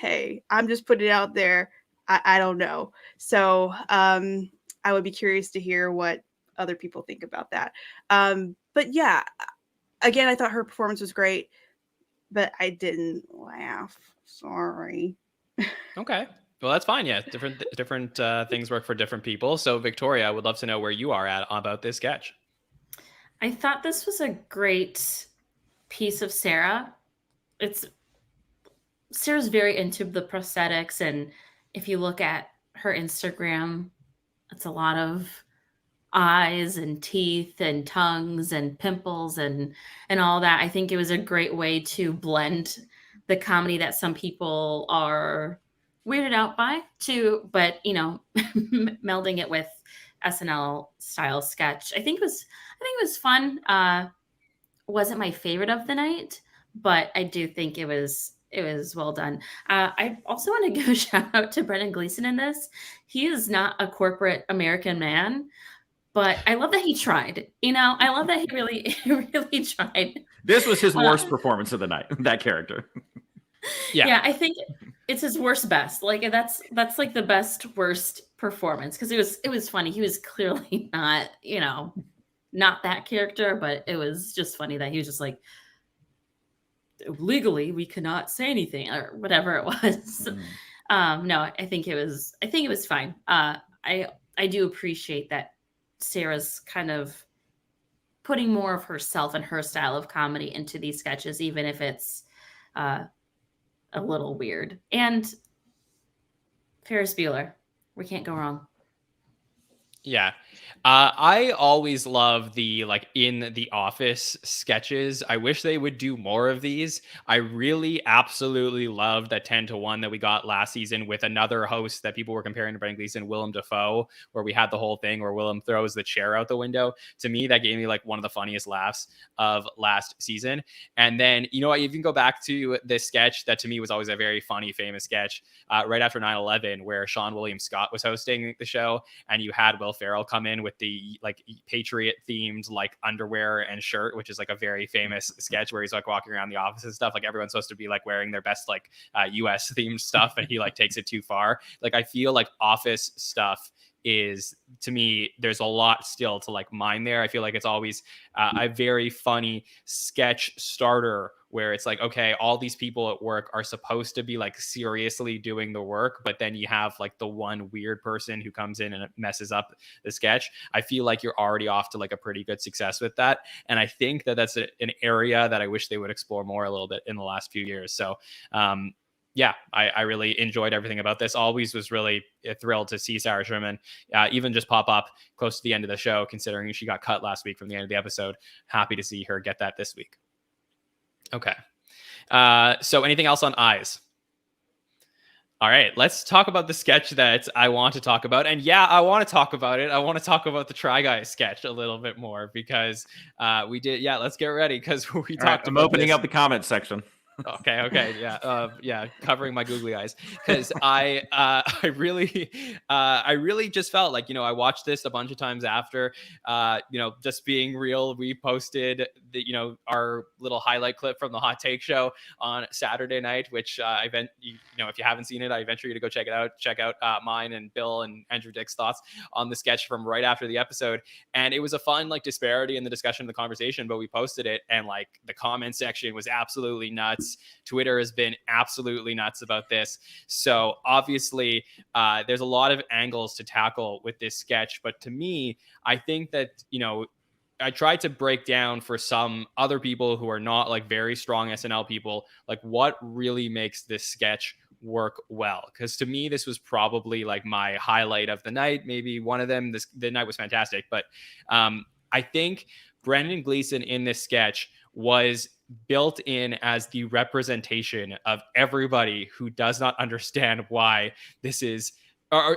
hey, I'm just putting it out there. I don't know. So I would be curious to hear what other people think about that. But yeah, again, I thought her performance was great, but I didn't laugh. Sorry. Okay. Well, that's fine. Yeah. Different things work for different people. So Victoria, I would love to know where you are at about this sketch. I thought this was a great piece of Sarah. Sarah's very into the prosthetics, and if you look at her Instagram, it's a lot of eyes and teeth and tongues and pimples and all that. I think it was a great way to blend the comedy that some people are weirded out by but melding it with SNL style sketch. I think it was fun. Wasn't my favorite of the night, but I do think it was well done. I also want to give a shout out to Brendan Gleeson in this. He is not a corporate American man, but I love that he tried. I love that he really tried. This was his worst performance of the night, that character. Yeah, I think it's his worst best. Like that's like the best worst performance, because it was funny. He was clearly not, not that character, but it was just funny that he was just like, legally we could not say anything or whatever it was. No, I think it was fine. I do appreciate that Sarah's kind of putting more of herself and her style of comedy into these sketches, even if it's a little weird. And Ferris Bueller, we can't go wrong. Yeah. I always love the like in the office sketches. I wish they would do more of these. I really absolutely loved that 10-1 that we got last season with another host that people were comparing to Brendan Gleeson, Willem Dafoe, where we had the whole thing where Willem throws the chair out the window. To me, that gave me like one of the funniest laughs of last season. And then, you know what, you can go back to this sketch that to me was always a very funny, famous sketch right after 9/11, where Sean William Scott was hosting the show, and you had Will Ferrell come in with the like Patriot themed like underwear and shirt, which is like a very famous sketch where he's like walking around the office and stuff. Like everyone's supposed to be like wearing their best like US themed stuff, and he like takes it too far. Like I feel like office stuff is, to me, there's a lot still to like mine there. I feel like it's always a very funny sketch starter where it's like, okay, all these people at work are supposed to be like seriously doing the work, but then you have like the one weird person who comes in and it messes up the sketch. I feel like you're already off to like a pretty good success with that. And I think that that's an area that I wish they would explore more a little bit in the last few years. So, yeah, I really enjoyed everything about this. Always was really thrilled to see Sarah Sherman even just pop up close to the end of the show, considering she got cut last week from the end of the episode. Happy to see her get that this week. Okay. So anything else on Eyes? All right, let's talk about the sketch that I want to talk about. And yeah, I want to talk about it. I want to talk about the Try Guys sketch a little bit more because we did. Yeah, let's get ready because we talked I'm about opening this. up the comments section. Okay, yeah, covering my googly eyes because I really just felt like, you know, I watched this a bunch of times after, you know, just being real. We posted the, you know, our little highlight clip from the Hot Take Show on Saturday night, which you know, if you haven't seen it, I venture you to go check it out. Check out mine and Bill and Andrew Dick's thoughts on the sketch from right after the episode, and it was a fun like disparity in the discussion, the conversation. But we posted it, and like the comment section was absolutely nuts. Twitter has been absolutely nuts about this. So obviously there's a lot of angles to tackle with this sketch. But to me, I think that, you know, I tried to break down for some other people who are not like very strong SNL people, like what really makes this sketch work well. Because to me, this was probably like my highlight of the night. Maybe one of them. The night was fantastic. But I think Brendan Gleeson in this sketch was built in as the representation of everybody who does not understand why this is, I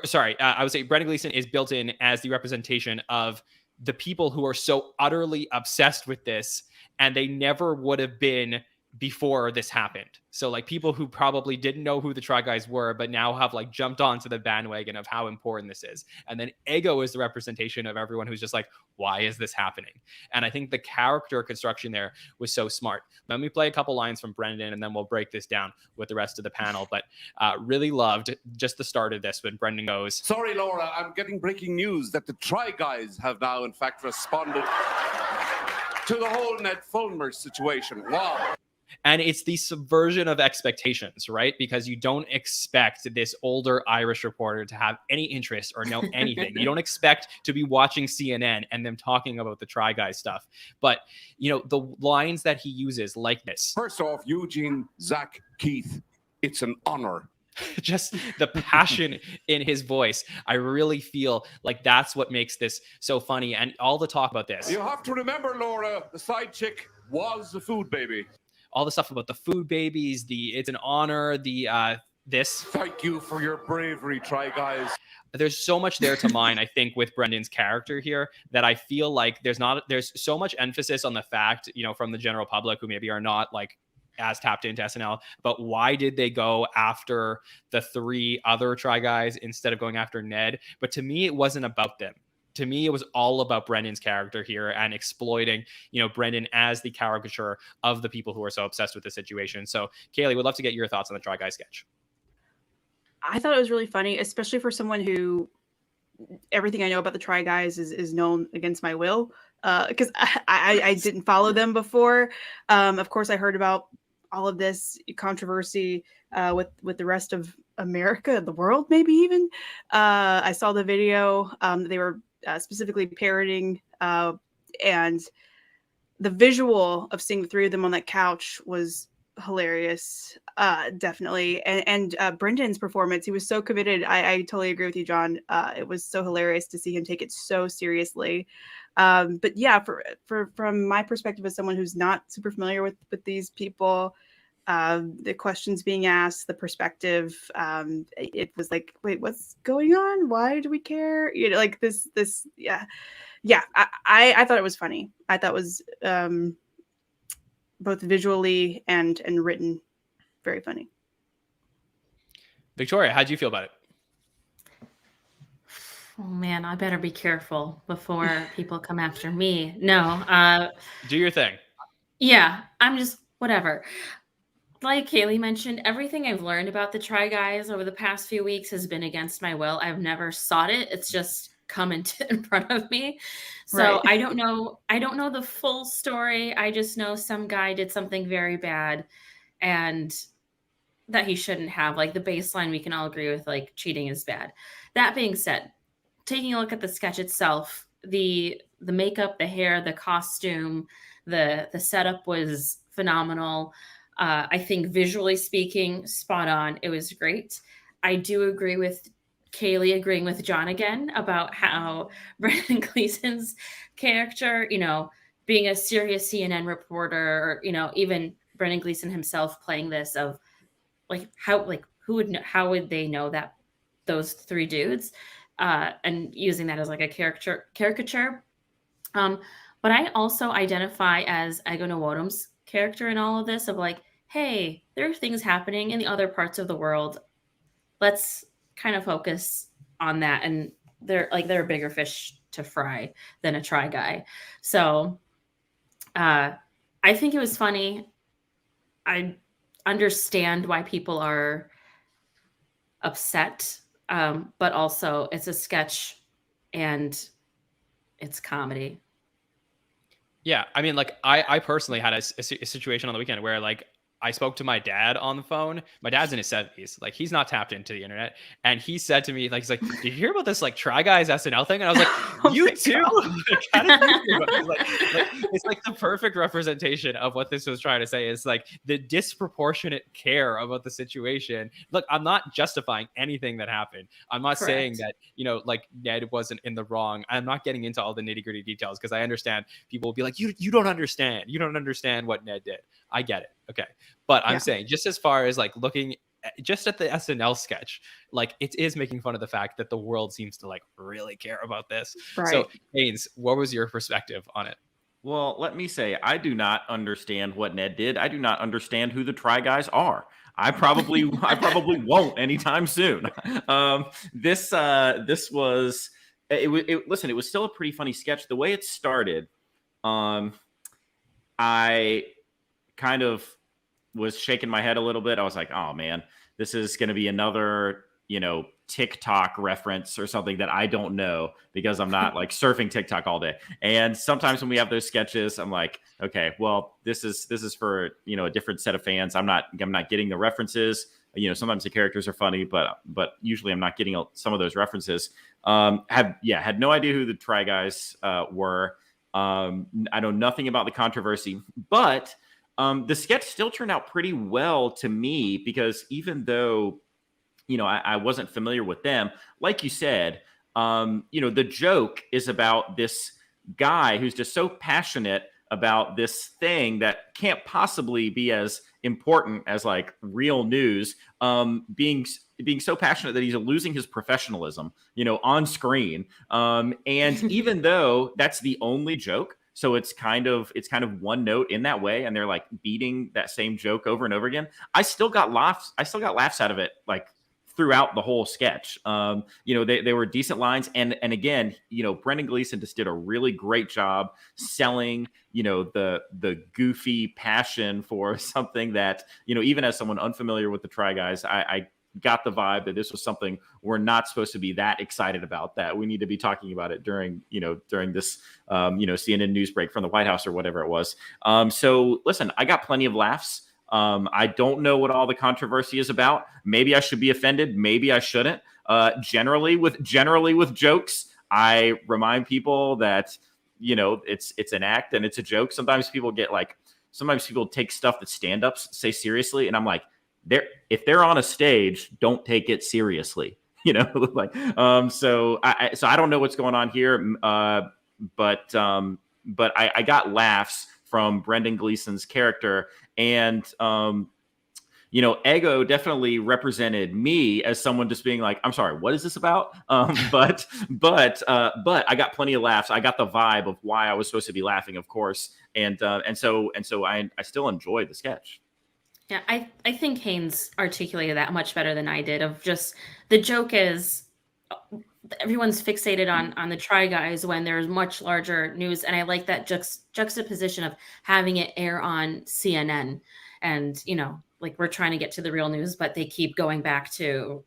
would say Brendan Gleeson is built in as the representation of the people who are so utterly obsessed with this, and they never would have been before this happened. So like people who probably didn't know who the Try Guys were, but now have like jumped onto the bandwagon of how important this is. And then Ego is the representation of everyone who's just like, why is this happening? And I think the character construction there was so smart. Let me play a couple lines from Brendan, and then we'll break this down with the rest of the panel. But really loved just the start of this when Brendan goes, "Sorry, Laura, I'm getting breaking news that the Try Guys have now in fact responded to the whole Ned Fulmer situation. Wow." And it's the subversion of expectations, right? Because you don't expect this older Irish reporter to have any interest or know anything. You don't expect to be watching CNN and them talking about the Try Guys stuff. But, you know, the lines that he uses like this. First off, Eugene, Zach, Keith, it's an honor. Just the passion in his voice. I really feel like that's what makes this so funny. And all the talk about this. You have to remember, Laura, the side chick was the food baby. All the stuff about the food babies, it's an honor, this. Thank you for your bravery, Try Guys. There's so much there to mine, I think, with Brendan's character here that I feel like there's so much emphasis on the fact, you know, from the general public who maybe are not like as tapped into SNL, but why did they go after the three other Try Guys instead of going after Ned? But to me, it wasn't about them. To me, it was all about Brendan's character here and exploiting, you know, Brendan as the caricature of the people who are so obsessed with the situation. So, Kaley, would love to get your thoughts on the Try Guys sketch. I thought it was really funny, especially for someone who everything I know about the Try Guys is known against my will. because I didn't follow them before. Of course, I heard about all of this controversy with the rest of America, the world, maybe even. I saw the video that they were specifically parroting, and the visual of seeing the three of them on that couch was hilarious, definitely. And Brendan's performance, he was so committed. I totally agree with you, Jon. It was so hilarious to see him take it so seriously. But yeah, from my perspective as someone who's not super familiar with these people, the questions being asked, the perspective, it was like, wait, what's going on? Why do we care? You know, like this, yeah. I thought it was funny. I thought it was both visually and written very funny. Victoria, how'd you feel about it? Oh man, I better be careful before people come after me. No, Do your thing. yeah, I'm just whatever. Like Kaley mentioned, everything I've learned about the Try Guys over the past few weeks has been against my will. I've never sought it. It's just come in front of me. So Right. I don't know the full story. I just know some guy did something very bad and that he shouldn't have. Like the baseline we can all agree with, like cheating is bad. That being said, taking a look at the sketch itself, the makeup, the hair, the costume, the setup was phenomenal. I think visually speaking, spot on. It was great. I do agree with Kaley agreeing with Jon again about how Brendan Gleeson's character, you know, being a serious CNN reporter, or, you know, even Brendan Gleeson himself playing this of like how, like who would know, how would they know that those three dudes, and using that as like a caricature. But I also identify as Ego Nwodom's character in all of this of like, hey, there are things happening in the other parts of the world. Let's kind of focus on that. And they're a bigger fish to fry than a Try Guy. So I think it was funny. I understand why people are upset, but also it's a sketch and it's comedy. Yeah, I mean, like I personally had a situation on the weekend where like I spoke to my dad on the phone. My dad's in his 70s, like he's not tapped into the internet, and he said to me, like, he's like, "Did you hear about this like Try Guys SNL thing?" And I was like, Oh "You my too?" Like, how did you hear about it? Like, it's like the perfect representation of what this was trying to say. Is like the disproportionate care about the situation. Look, I'm not justifying anything that happened. I'm not saying Correct. that, you know, like Ned wasn't in the wrong. I'm not getting into all the nitty gritty details because I understand people will be like, you don't understand. You don't understand what Ned did. I get it. Okay. But I'm Yeah. saying just as far as like looking just at the SNL sketch, like it is making fun of the fact that the world seems to like really care about this. Right. So Haynes, what was your perspective on it? Well, let me say, I do not understand what Ned did. I do not understand who the Try Guys are. I probably won't anytime soon. This was listen, it was still a pretty funny sketch. The way it started, I kind of was shaking my head a little bit. I was like, oh man, this is going to be another, you know, TikTok reference or something that I don't know because I'm not like surfing TikTok all day. And sometimes when we have those sketches, I'm like, okay, well, this is for, you know, a different set of fans. I'm not getting the references. You know, sometimes the characters are funny, but usually I'm not getting some of those references. Had no idea who the Try Guys were. I know nothing about the controversy, but the sketch still turned out pretty well to me because even though, you know, I wasn't familiar with them, like you said, you know, the joke is about this guy who's just so passionate about this thing that can't possibly be as important as like real news, being so passionate that he's losing his professionalism, you know, on screen. And even though that's the only joke, so it's kind of one note in that way, and they're like beating that same joke over and over again. I still got laughs out of it, like throughout the whole sketch. You know, they were decent lines, and again, you know, Brendan Gleeson just did a really great job selling, you know, the goofy passion for something that, you know, even as someone unfamiliar with the Try Guys, I got the vibe that this was something we're not supposed to be that excited about, that we need to be talking about it during this, CNN news break from the White House or whatever it was. So listen, I got plenty of laughs. I don't know what all the controversy is about. Maybe I should be offended. Maybe I shouldn't. Generally with jokes, I remind people that, it's an act and it's a joke. Sometimes people take stuff that stand-ups say seriously, and I'm like, if they're on a stage, don't take it seriously. So I don't know what's going on here, but I got laughs from Brendan Gleeson's character, and Ego definitely represented me as someone just being like, I'm sorry, what is this about? But I got plenty of laughs. I got the vibe of why I was supposed to be laughing, of course. And so I still enjoyed the sketch. Yeah, I think Haynes articulated that much better than I did. Of just, the joke is everyone's fixated on the Try Guys when there's much larger news. And I like that juxtaposition of having it air on CNN, and, like, we're trying to get to the real news, but they keep going back to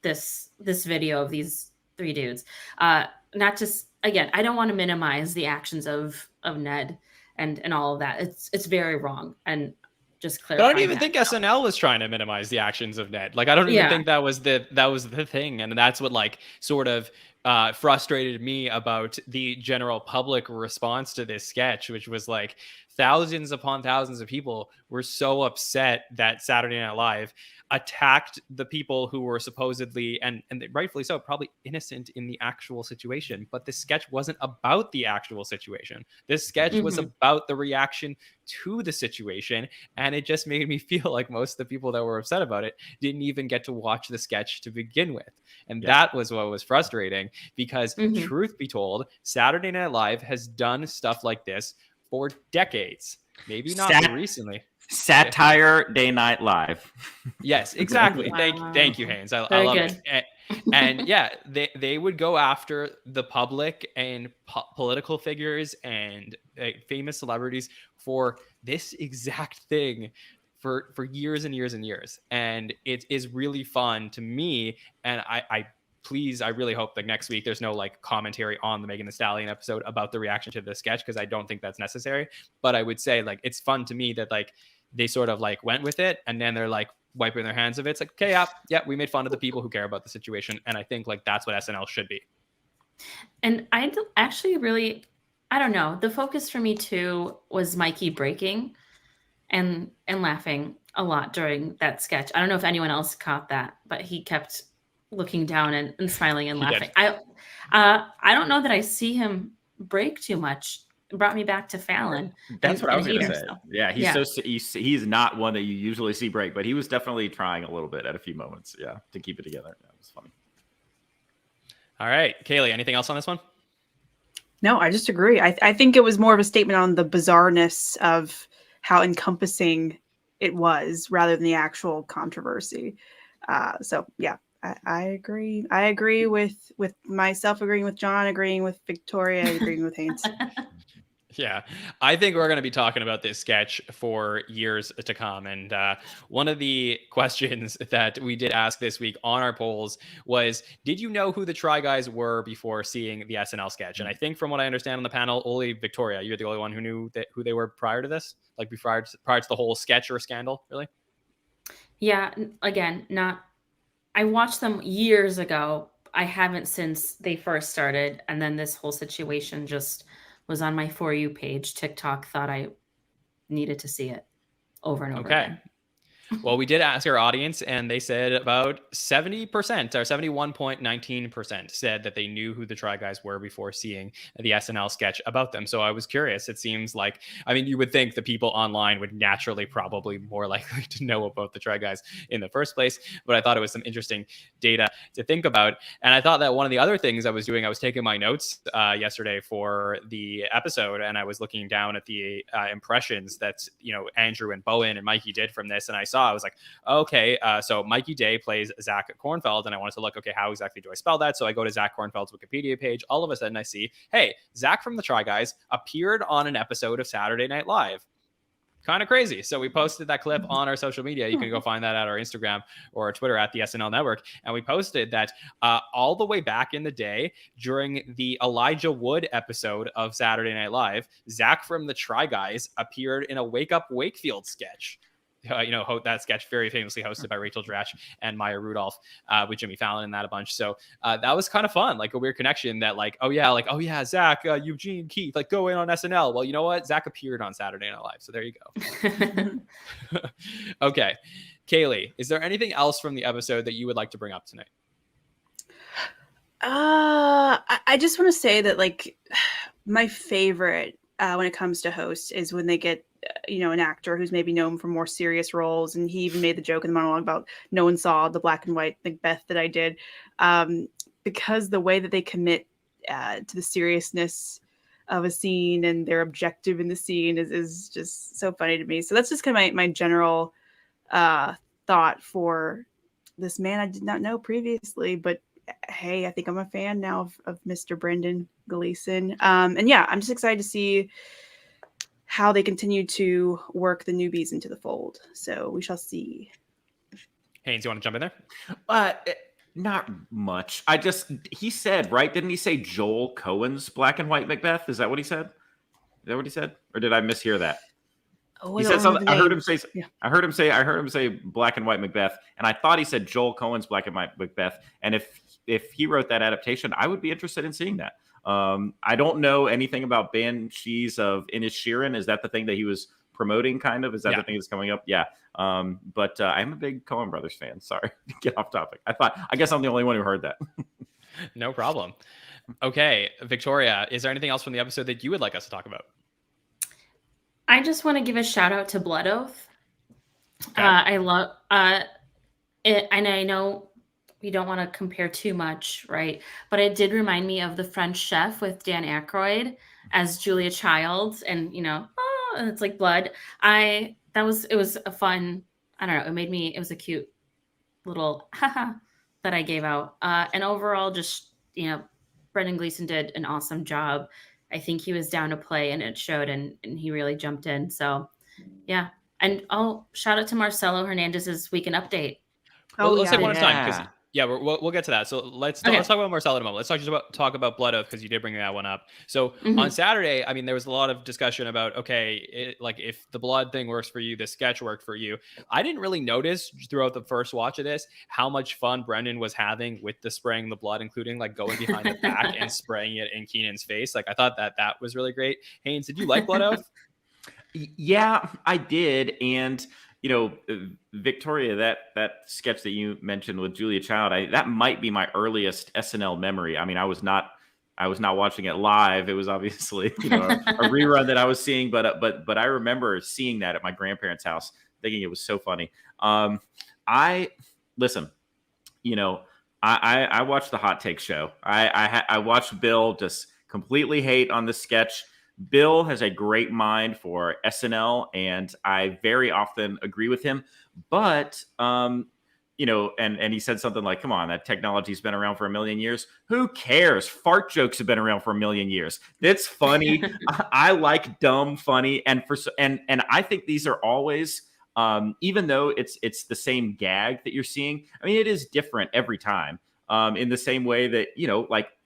this video of these three dudes. Not just, again, I don't want to minimize the actions of Ned and all of that. It's very wrong. And just clarify. I don't even think SNL was trying to minimize the actions of Ned. Like, I don't even think that was the thing. And that's what, like, sort of frustrated me about the general public response to this sketch, which was like thousands upon thousands of people were so upset that Saturday Night Live attacked the people who were supposedly, and rightfully so, probably innocent in the actual situation. But this sketch wasn't about the actual situation. This sketch was about the reaction to the situation. And it just made me feel like most of the people that were upset about it didn't even get to watch the sketch to begin with. And that was what was frustrating, because truth be told, Saturday Night Live has done stuff like this for decades. Maybe not recently. Satire Day Night Live. Yes, exactly. Wow. Thank you, Haynes. I love it. And yeah, they would go after the public and political figures and famous celebrities for this exact thing for years and years and years. And it is really fun to me. And I really hope that next week there's no like commentary on the Megan Thee Stallion episode about the reaction to the sketch, because I don't think that's necessary. But I would say, like, it's fun to me that like they sort of like went with it, and then they're like wiping their hands of it. It's like, okay, yeah, we made fun of the people who care about the situation. And I think like that's what SNL should be. And I actually really, I don't know, the focus for me too was Mikey breaking and laughing a lot during that sketch. I don't know if anyone else caught that, but he kept looking down and smiling and laughing. I don't know that I see him break too much. It brought me back to Fallon. That's what I was going to say. So. Yeah, he's not one that you usually see break, but he was definitely trying a little bit at a few moments. Yeah, to keep it together. That was funny. All right, Kaley, anything else on this one? No, I just agree. I think it was more of a statement on the bizarreness of how encompassing it was, rather than the actual controversy. So yeah. I agree. I agree with myself, agreeing with John, agreeing with Victoria, agreeing with Haynes. Yeah, I think we're going to be talking about this sketch for years to come. And one of the questions that we did ask this week on our polls was, did you know who the Try Guys were before seeing the SNL sketch? And I think from what I understand on the panel, only Victoria, you're the only one who knew who they were prior to this, like prior to the whole sketch or scandal, really? Yeah, again, I watched them years ago. I haven't since they first started. And then this whole situation just was on my For You page. TikTok thought I needed to see it over and over again. Well, we did ask our audience, and they said about 70% or 71.19% said that they knew who the Try Guys were before seeing the SNL sketch about them. So I was curious. It seems like, I mean, you would think the people online would naturally probably more likely to know about the Try Guys in the first place, but I thought it was some interesting data to think about. And I thought that one of the other things I was doing, I was taking my notes yesterday for the episode, and I was looking down at the impressions that, Andrew and Bowen and Mikey did from this, and I was like, okay, so Mikey Day plays Zach Kornfeld, and I wanted to look, okay, how exactly do I spell that? So I go to Zach Kornfeld's Wikipedia page. All of a sudden I see, hey, Zach from the Try Guys appeared on an episode of Saturday Night Live. kind of crazy. So we posted that clip on our social media. You can go find that at our Instagram or our Twitter at the SNL Network. And we posted that all the way back in the day during the Elijah Wood episode of Saturday Night Live, Zach from the Try Guys appeared in a Wake Up Wakefield sketch. That sketch very famously hosted by Rachel Dratch and Maya Rudolph with Jimmy Fallon and that a bunch. So that was kind of fun, like a weird connection that oh yeah, Zach, Eugene, Keith, like go in on SNL. Well, you know what? Zach appeared on Saturday Night Live. So there you go. Okay. Kaley, is there anything else from the episode that you would like to bring up tonight? I just want to say that my favorite when it comes to hosts is when they get an actor who's maybe known for more serious roles, and he even made the joke in the monologue about no one saw the black and white Macbeth that I did, because the way that they commit to the seriousness of a scene and their objective in the scene is just so funny to me. So that's just kind of my general thought for this man I did not know previously, but hey, I think I'm a fan now of Mr. Brendan Gleeson. And yeah, I'm just excited to see how they continue to work the newbies into the fold. So we shall see. Haynes, you want to jump in there? Not much. He said, right? Didn't he say Joel Cohen's Black and White Macbeth? Is that what he said? Is that what he said? Or did I mishear that? Oh, he said something. I heard him say Black and White Macbeth, and I thought he said Joel Cohen's Black and White Macbeth. And if he wrote that adaptation, I would be interested in seeing that. I don't know anything about Banshees of Inisherin. Is that the thing that he was promoting, kind of? Is that the thing that's coming up? Yeah. But I'm a big Coen Brothers fan. Sorry to get off topic. I guess I'm the only one who heard that. No problem. Okay, Victoria, is there anything else from the episode that you would like us to talk about? I just want to give a shout out to Blood Oath. Okay. I love it, and I know we don't want to compare too much, right? But it did remind me of The French Chef with Dan Aykroyd as Julia Childs, and and it's like blood. It was a fun, I don't know, it was a cute little haha that I gave out. And overall, just Brendan Gleeson did an awesome job. I think he was down to play, and it showed, and he really jumped in. So yeah. And shout out to Marcelo Hernandez's Weekend Update. Well, let's take one at a time, because we'll get to that. So let's talk about Marcelo in a moment. Let's talk about Blood Oath, because you did bring that one up. So on Saturday, I mean, there was a lot of discussion about, if the blood thing works for you, the sketch worked for you. I didn't really notice throughout the first watch of this how much fun Brendan was having with the spraying the blood, including going behind the back and spraying it in Keenan's face. I thought that was really great. Haynes, did you like Blood Oath? Yeah, I did. And Victoria, that sketch that you mentioned with Julia Child, that might be my earliest SNL memory. I mean, I was not watching it live. It was obviously a rerun that I was seeing, but I remember seeing that at my grandparents' house, thinking it was so funny. I watched the Hot Take show. I watched Bill just completely hate on the sketch. Bill has a great mind for SNL, and I very often agree with him. But, and he said something like, come on, that technology's been around for 1 million years. Who cares? Fart jokes have been around for 1 million years. It's funny. I like dumb, funny. And I think these are always, even though it's the same gag that you're seeing, I mean, it is different every time, in the same way that,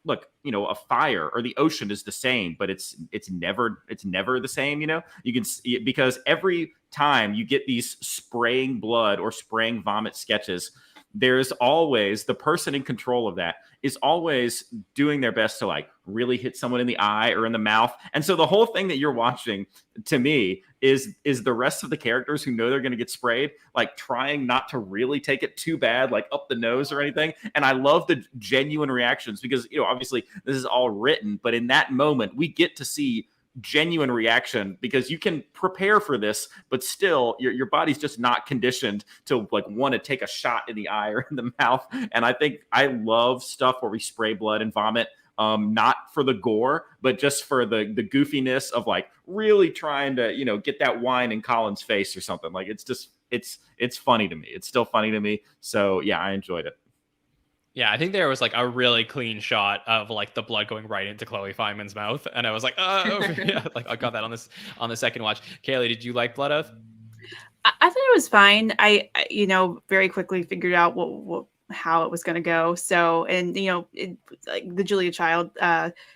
look, a fire or the ocean is the same, but it's never the same. You can see, because every time you get these spraying blood or spraying vomit sketches, there's always the person in control of that is always doing their best to really hit someone in the eye or in the mouth. And so the whole thing that you're watching, to me, is the rest of the characters who know they're going to get sprayed, trying not to really take it too bad, up the nose or anything. And I love the genuine reactions, because, obviously this is all written, but in that moment we get to see genuine reaction, because you can prepare for this, but still your body's just not conditioned to want to take a shot in the eye or in the mouth. And I think I love stuff where we spray blood and vomit, not for the gore, but just for the goofiness of really trying to get that wine in Colin's face or something. It's funny to me. It's still funny to me. So yeah, I enjoyed it. Yeah, I think there was like a really clean shot of like the blood going right into Chloe Fineman's mouth, and I was like, oh, yeah, like I got that on the second watch. Kaley, did you like Blood Oath? I thought it was fine. Very quickly figured out how it was going to go. So, and like the Julia Child,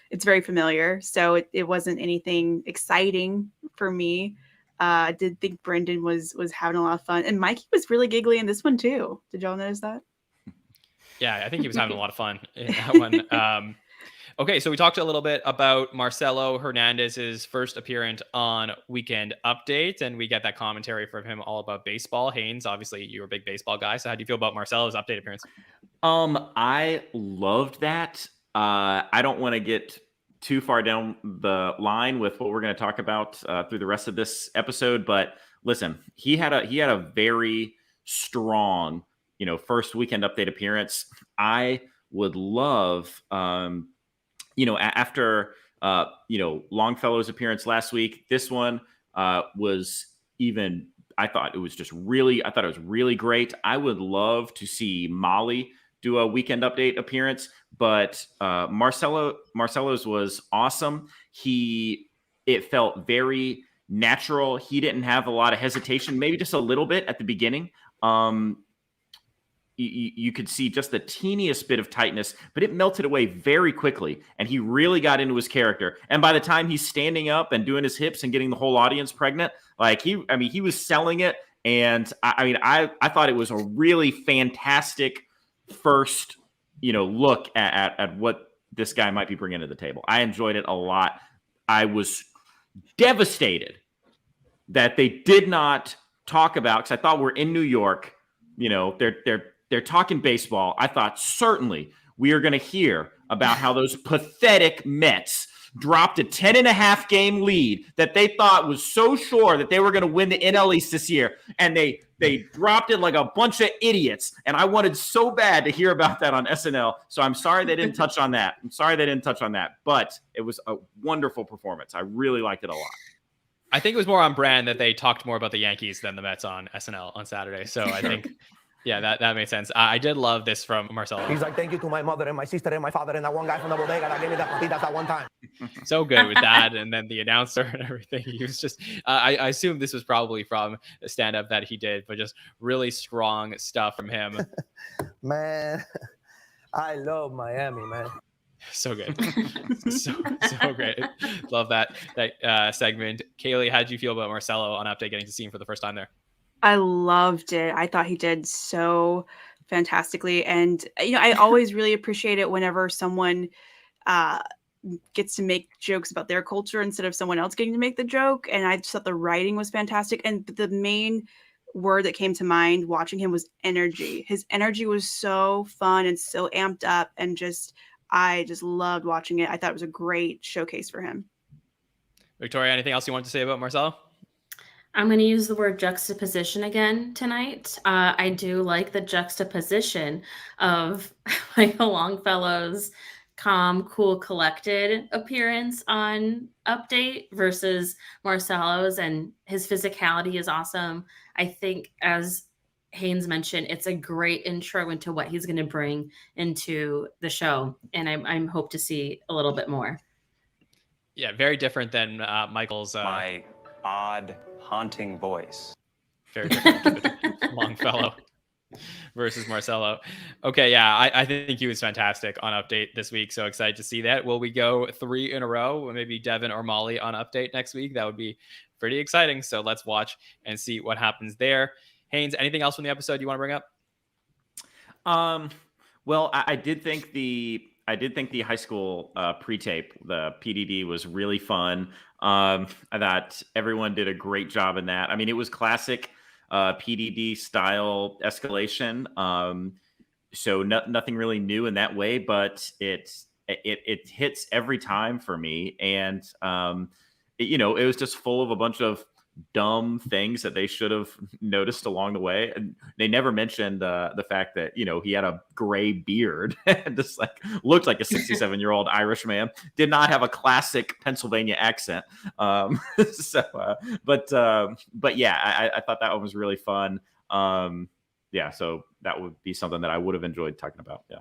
it's very familiar. So it wasn't anything exciting for me. I did think Brendan was having a lot of fun, and Mikey was really giggly in this one too. Did y'all notice that? Yeah, I think he was having a lot of fun in that one. Okay, so we talked a little bit about Marcelo Hernandez's first appearance on Weekend Update, and we get that commentary from him all about baseball. Haynes, obviously you're a big baseball guy, so how do you feel about Marcelo's update appearance? I loved that. I don't want to get too far down the line with what we're going to talk about through the rest of this episode, but listen, he had a very strong, first Weekend Update appearance. I would love, after Longfellow's appearance last week, this one was even. I thought it was really great. I would love to see Molly do a Weekend Update appearance, but Marcelo's was awesome. It felt very natural. He didn't have a lot of hesitation, maybe just a little bit at the beginning. You could see just the teeniest bit of tightness, but it melted away very quickly, and he really got into his character. And by the time he's standing up and doing his hips and getting the whole audience pregnant, he was selling it. And I thought it was a really fantastic first, look at what this guy might be bringing to the table. I enjoyed it a lot. I was devastated that they did not talk about, because I thought we're in New York, they're talking baseball. I thought certainly we are going to hear about how those pathetic Mets dropped a 10.5 game lead that they thought was so sure that they were going to win the NL East this year. And they dropped it like a bunch of idiots. And I wanted so bad to hear about that on SNL. So I'm sorry they didn't touch on that. But it was a wonderful performance. I really liked it a lot. I think it was more on brand that they talked more about the Yankees than the Mets on SNL on Saturday. So I think, yeah, that made sense. I did love this from Marcelo. He's like, thank you to my mother and my sister and my father and that one guy from the bodega that gave me the patitas that one time. So good with that. And then the announcer and everything. He was just, I assume this was probably from the stand-up that he did, but just really strong stuff from him. Man, I love Miami, man. So good. so great. Love that segment. Kaley, how did you feel about Marcelo on Update getting to see him for the first time there? I loved it. I thought he did so fantastically. And, I always really appreciate it whenever someone gets to make jokes about their culture instead of someone else getting to make the joke. And I just thought the writing was fantastic. And the main word that came to mind watching him was energy. His energy was so fun and so amped up, and I just loved watching it. I thought it was a great showcase for him. Victoria, anything else you wanted to say about Marcelo? I'm going to use the word juxtaposition again tonight. I do like the juxtaposition of Michael Longfellow's calm, cool, collected appearance on Update versus Marcelo's, and his physicality is awesome. I think, as Haynes mentioned, it's a great intro into what he's going to bring into the show, and I'm hope to see a little bit more. Yeah, very different than Michael's my odd, haunting voice. Very different. Longfellow versus Marcelo. Okay, yeah, I think he was fantastic on Update this week. So excited to see that. Will we go 3 in a row? Maybe Devin or Molly on Update next week? That would be pretty exciting. So let's watch and see what happens there. Haynes, anything else from the episode you want to bring up? Well, I did think the high school pre-tape, the PDD, was really fun. I thought everyone did a great job in that. I mean, it was classic PDD style escalation. So nothing really new in that way, but it hits every time for me. And it was just full of a bunch of dumb things that they should have noticed along the way. And they never mentioned the fact that, he had a gray beard and just looked like a 67-year-old Irish man, did not have a classic Pennsylvania accent. But yeah, I thought that one was really fun. So that would be something that I would have enjoyed talking about. Yeah.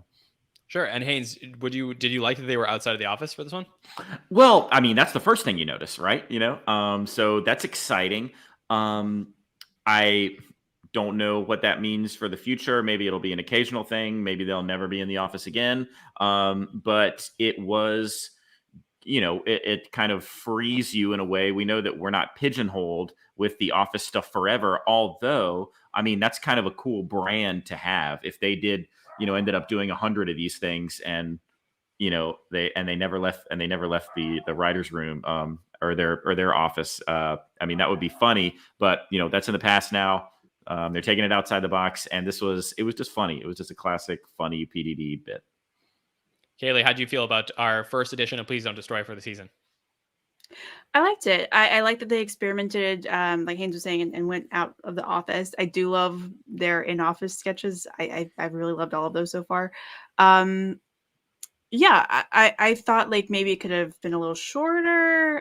Sure. And Haynes, did you like that they were outside of the office for this one? Well, I mean, that's the first thing you notice, right? So that's exciting. I don't know what that means for the future. Maybe it'll be an occasional thing. Maybe they'll never be in the office again. But it was, it kind of frees you in a way. We know that we're not pigeonholed with the office stuff forever. Although, I mean, that's kind of a cool brand to have. If they did, ended up doing 100 of these things, and they never left the writer's room or their office. I mean, that would be funny, but that's in the past now. They're taking it outside the box, and it was just funny. It was just a classic funny PDD bit. Kaley, how do you feel about our first edition of Please Don't Destroy for the season? I liked it. I like that they experimented, like Haynes was saying, and went out of the office. I do love their in-office sketches. I've really loved all of those so far. Yeah, I thought like maybe it could have been a little shorter.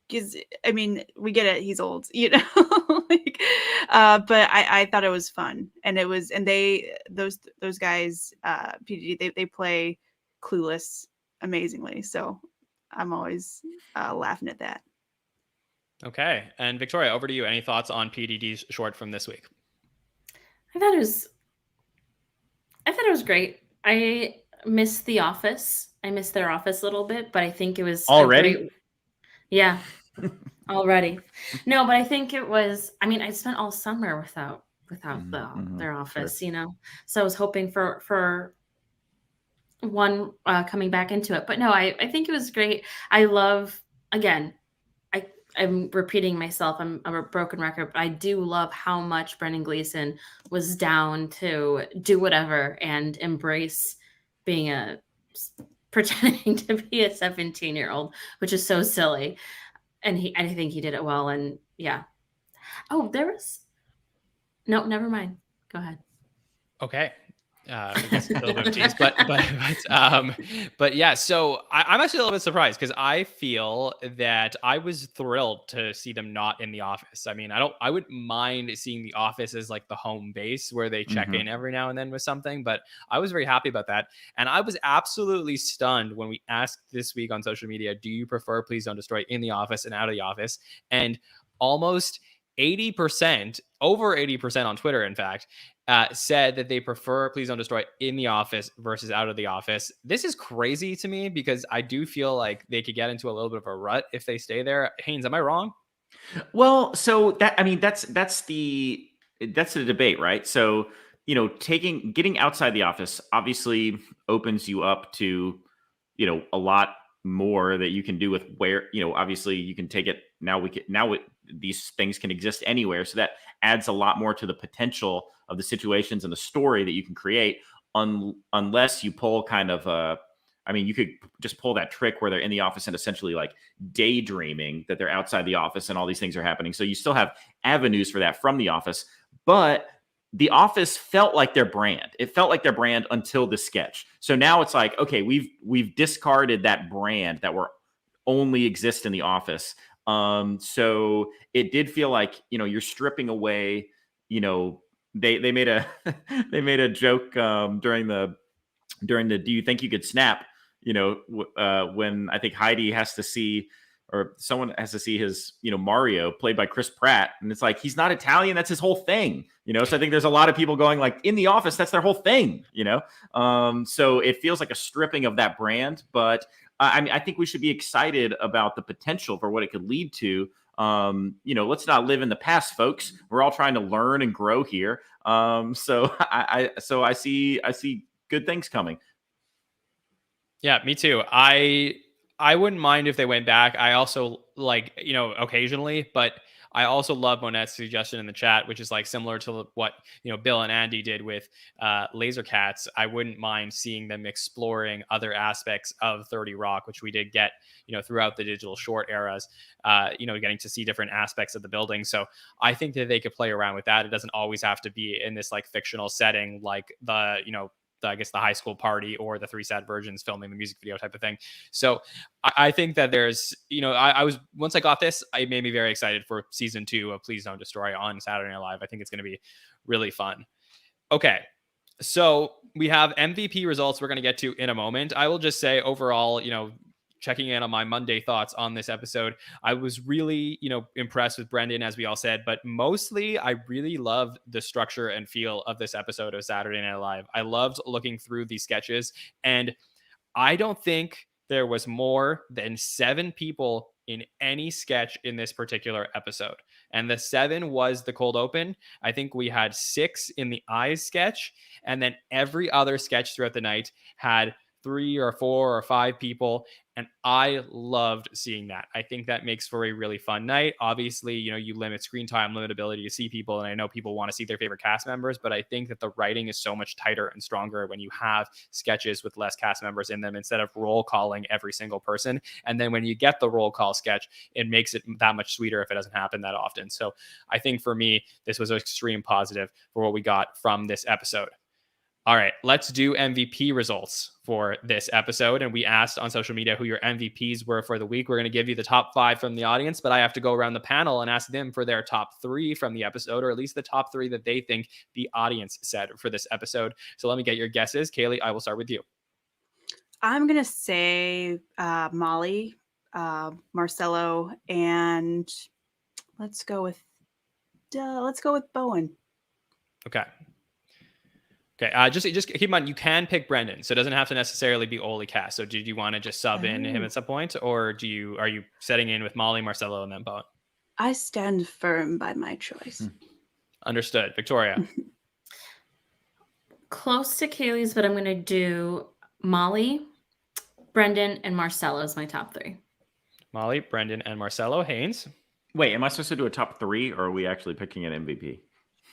Because I mean, we get it, he's old, like, but I thought it was fun, and those guys, PDD, they play Clueless amazingly. So I'm always laughing at that. Okay, and Victoria, over to you. Any thoughts on PDD's short from this week? I thought it was great. I miss The Office. I miss their office a little bit, but I think it was already. Yeah, already. No, but I think it was. I mean, I spent all summer without their office, Sure. So I was hoping for one coming back into it. But no, I think it was great. I love, again, I'm repeating myself. I'm a broken record, but I do love how much Brendan Gleeson was down to do whatever and embrace pretending to be a 17-year-old, which is so silly. And I think he did it well. And yeah. Oh, no, never mind. Go ahead. Okay. I guess a little bit of tease, but yeah. So I'm actually a little bit surprised because I feel that I was thrilled to see them not in the office. I mean, I wouldn't mind seeing the office as like the home base where they check in every now and then with something, but I was very happy about that. And I was absolutely stunned when we asked this week on social media, do you prefer Please Don't Destroy in the office and out of the office? And almost 80%, over 80% on Twitter, in fact, said that they prefer Please Don't Destroy in the office versus out of the office. This is crazy to me because I do feel like they could get into a little bit of a rut if they stay there. Haynes, am I wrong? Well, so that's the debate, right? So, getting outside the office obviously opens you up to, a lot more that you can do with where, obviously you can take it these things can exist anywhere. So that adds a lot more to the potential of the situations and the story that you can create, unless you pull kind of you could just pull that trick where they're in the office and essentially like daydreaming that they're outside the office and all these things are happening. So you still have avenues for that from the office, but the office felt like their brand. It felt like their brand until the sketch. So now it's like, okay, we've discarded that brand that were only exist in the office. So it did feel like, you're stripping away, they made a they made a joke during the do you think you could snap, when I think Heidi has to see, or someone has to see his, Mario played by Chris Pratt. And it's like, he's not Italian. That's his whole thing, So I think there's a lot of people going like in the office, that's their whole thing, So it feels like a stripping of that brand, but I think we should be excited about the potential for what it could lead to. Let's not live in the past, folks. We're all trying to learn and grow here. So I see good things coming. Yeah, me too. I wouldn't mind if they went back. I also occasionally, but I also love Monette's suggestion in the chat, which is like similar to what, Bill and Andy did with Laser Cats. I wouldn't mind seeing them exploring other aspects of 30 Rock, which we did get, throughout the digital short eras, getting to see different aspects of the building. So I think that they could play around with that. It doesn't always have to be in this like fictional setting, like the high school party or the Three Sad Virgins filming the music video type of thing. So I think that there's, once I got this, it made me very excited for season 2 of Please Don't Destroy on Saturday Night Live. I think it's going to be really fun. Okay. So we have MVP results we're going to get to in a moment. I will just say overall, checking in on my Monday thoughts on this episode, I was really, impressed with Brendan, as we all said, but mostly I really loved the structure and feel of this episode of Saturday Night Live. I loved looking through these sketches, and I don't think there was more than 7 people in any sketch in this particular episode. And the 7 was the cold open. I think we had 6 in the eyes sketch. And then every other sketch throughout the night had 3 or 4 or 5 people. And I loved seeing that. I think that makes for a really fun night. Obviously, you limit screen time, limit ability to see people. And I know people want to see their favorite cast members, but I think that the writing is so much tighter and stronger when you have sketches with less cast members in them instead of roll calling every single person. And then when you get the roll call sketch, it makes it that much sweeter if it doesn't happen that often. So I think for me, this was an extreme positive for what we got from this episode. All right, let's do MVP results for this episode. And we asked on social media who your MVPs were for the week. We're going to give you the top 5 from the audience, but I have to go around the panel and ask them for their top 3 from the episode, or at least the top 3 that they think the audience said for this episode. So let me get your guesses. Kaley, I will start with you. I'm going to say Molly, Marcelo, and let's go with Bowen. Okay. Okay, just keep in mind, you can pick Brendan, so it doesn't have to necessarily be Oli cast. So did you want to just sub in him at some point, or are you setting in with Molly, Marcelo, and then Bowen? I stand firm by my choice. Understood. Victoria? Close to Kaley's, but I'm going to do Molly, Brendan, and Marcelo as my top 3. Molly, Brendan, and Marcelo. Haynes? Wait, am I supposed to do a top 3, or are we actually picking an MVP?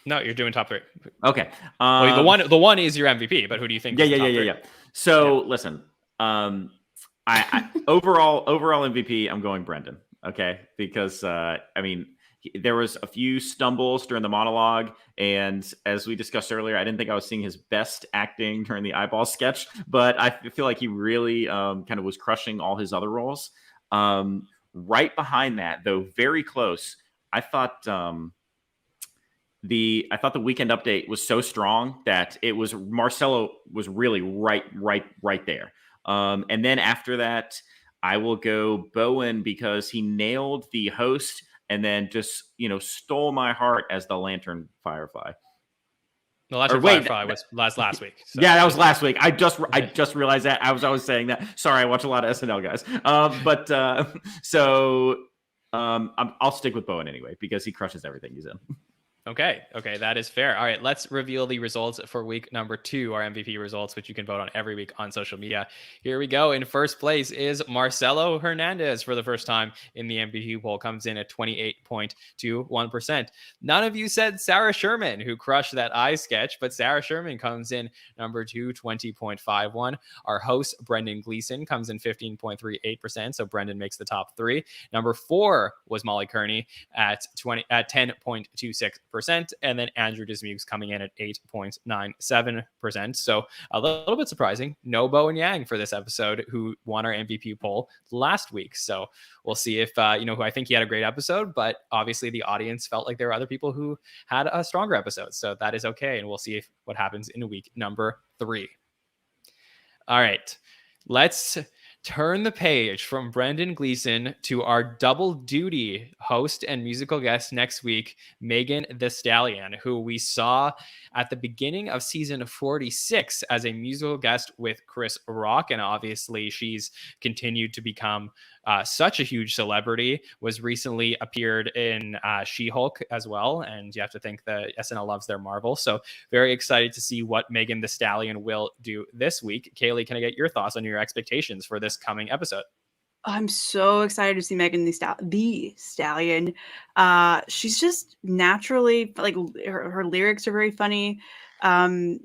No, you're doing top 3. Okay. Well, the one is your MVP, but who do you think? Yeah. So listen, I overall MVP, I'm going Brendan. Okay, because there was a few stumbles during the monologue, and as we discussed earlier, I didn't think I was seeing his best acting during the eyeball sketch, but I feel like he really kind of was crushing all his other roles. Right behind that, though, very close, I thought the weekend update was so strong that it was Marcelo was really right there. And then after that, I will go Bowen because he nailed the host and then just, stole my heart as the Lantern Firefly. The Lantern Firefly was last week. So. Yeah, that was last week. I just realized that. I was saying that. Sorry, I watch a lot of SNL guys. I'll stick with Bowen anyway because he crushes everything he's in. Okay, that is fair. All right, let's reveal the results for week number 2, our MVP results, which you can vote on every week on social media. Here we go. In first place is Marcelo Hernandez for the first time in the MVP poll, comes in at 28.21%. None of you said Sarah Sherman, who crushed that eye sketch, but Sarah Sherman comes in number 2, 20.51. Our host, Brendan Gleeson, comes in 15.38%, so Brendan makes the top 3. Number 4 was Molly Kearney at 10.26%. And then Andrew Dismukes coming in at 8.97%. So a little bit surprising. No Bowen Yang for this episode, who won our MVP poll last week. So we'll see if, who I think he had a great episode, but obviously the audience felt like there were other people who had a stronger episode. So that is okay. And we'll see what happens in week number 3. All right, let's turn the page from Brendan Gleeson to our double duty host and musical guest next week, Megan Thee Stallion, who we saw at the beginning of season 46 as a musical guest with Chris Rock. And obviously she's continued to become such a huge celebrity, was recently appeared in She-Hulk as well. And you have to think that SNL loves their Marvel. So very excited to see what Megan Thee Stallion will do this week. Kaley, can I get your thoughts on your expectations for this coming episode? I'm so excited to see Megan Thee Stallion. She's just naturally, like, her lyrics are very funny. I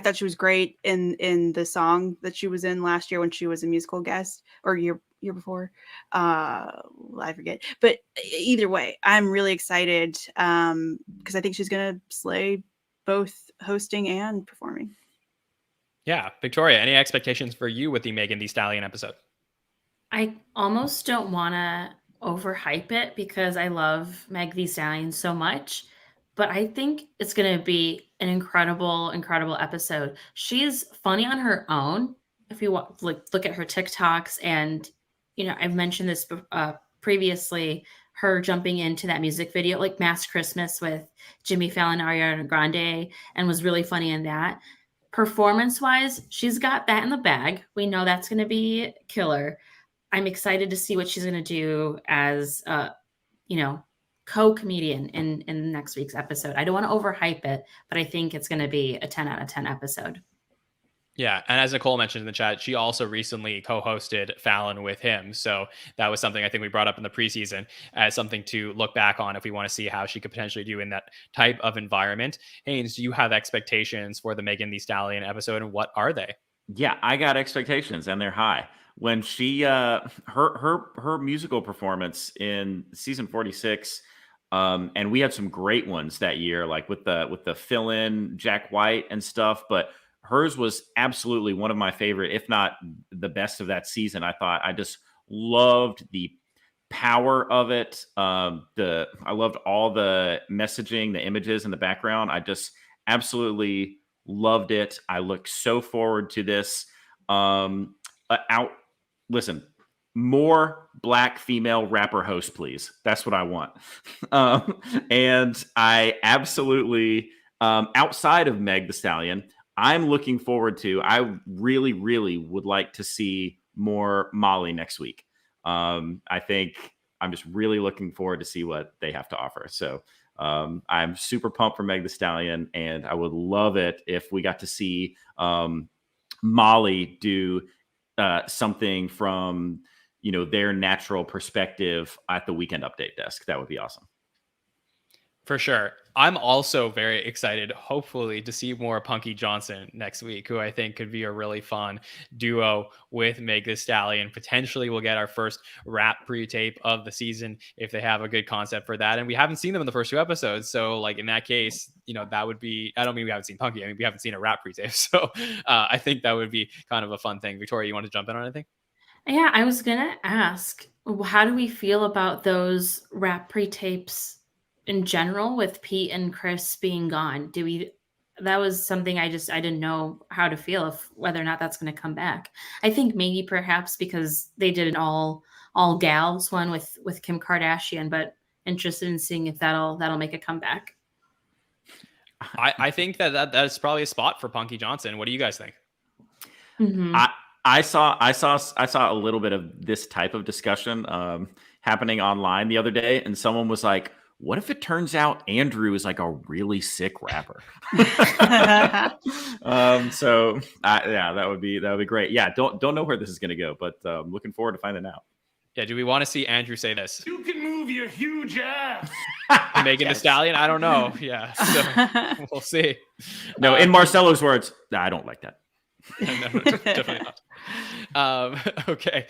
thought she was great in the song that she was in last year when she was a musical guest, or year before. I forget. But either way, I'm really excited because I think she's gonna slay both hosting and performing. Yeah, Victoria, any expectations for you with the Megan Thee Stallion episode? I almost don't want to overhype it because I love Meg Thee Stallion so much, but I think it's going to be an incredible, incredible episode. She's funny on her own. If you look at her TikToks, and I've mentioned this previously, her jumping into that music video, like Mass Christmas with Jimmy Fallon, Ariana Grande, and was really funny in that. Performance-wise, she's got that in the bag. We know that's going to be killer. I'm excited to see what she's going to do as, co-comedian in next week's episode. I don't want to overhype it, but I think it's going to be a 10 out of 10 episode. Yeah, and as Nicole mentioned in the chat, she also recently co-hosted Fallon with him. So that was something I think we brought up in the preseason as something to look back on if we want to see how she could potentially do in that type of environment. Haynes, do you have expectations for the Megan Thee Stallion episode, and what are they? Yeah, I got expectations, and they're high. When she her musical performance in season 46, and we had some great ones that year, like with the fill-in Jack White and stuff, but hers was absolutely one of my favorite, if not the best of that season. I just loved the power of it. I loved all the messaging, the images in the background. I just absolutely loved it. I look so forward to this. Listen, more Black female rapper hosts, please. That's what I want. And I absolutely, outside of Meg Thee Stallion, I'm looking forward to, I really, really would like to see more Molly next week. I think I'm just really looking forward to see what they have to offer. So I'm super pumped for Meg Thee Stallion, and I would love it if we got to see Molly do something from, their natural perspective at the Weekend Update desk. That would be awesome. For sure. I'm also very excited, hopefully, to see more Punky Johnson next week, who I think could be a really fun duo with Meg Thee Stallion. Potentially, we'll get our first rap pre-tape of the season if they have a good concept for that. And we haven't seen them in the first 2 episodes. So, like, in that case, that would be, I don't mean we haven't seen Punky. I mean, we haven't seen a rap pre-tape. So I think that would be kind of a fun thing. Victoria, you want to jump in on anything? Yeah, I was going to ask, how do we feel about those rap pre-tapes in general with Pete and Chris being gone? That was something I didn't know how to feel, whether or not that's going to come back. I think maybe perhaps because they did an all gals one with Kim Kardashian, but interested in seeing if that'll make a comeback. I think that's probably a spot for Punky Johnson. What do you guys think? Mm-hmm. I saw a little bit of this type of discussion happening online the other day, and someone was like, what if it turns out Andrew is like a really sick rapper? Yeah, that would be great. Yeah, don't know where this is going to go, but looking forward to finding out. Yeah, do we want to see Andrew say this? You can move your huge ass. Megan Thee Stallion? I don't know. Yeah, so we'll see. No, in Marcelo's words, I don't like that. No, definitely not. Okay.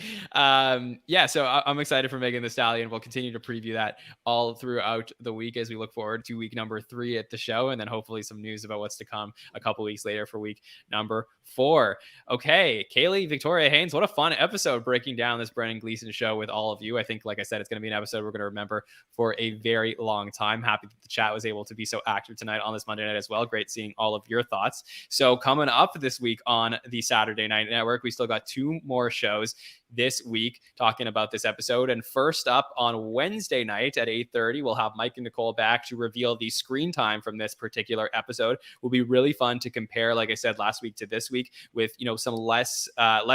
So I'm excited for Megan Thee Stallion. We'll continue to preview that all throughout the week as we look forward to week number 3 at the show, and then hopefully some news about what's to come a couple weeks later for week number 4. Okay, Kaley, Victoria, Haynes, what a fun episode breaking down this Brendan Gleeson show with all of you. I think, like I said, it's going to be an episode we're going to remember for a very long time. Happy that the chat was able to be so active tonight on this Monday night as well. Great seeing all of your thoughts. So coming up this week on the Saturday Night Network, we still got 2 more shows this week talking about this episode. And first up on Wednesday night at 8:30, we'll have Mike and Nicole back to reveal the screen time from this particular episode. Will be really fun to compare, like I said last week, to this week with some less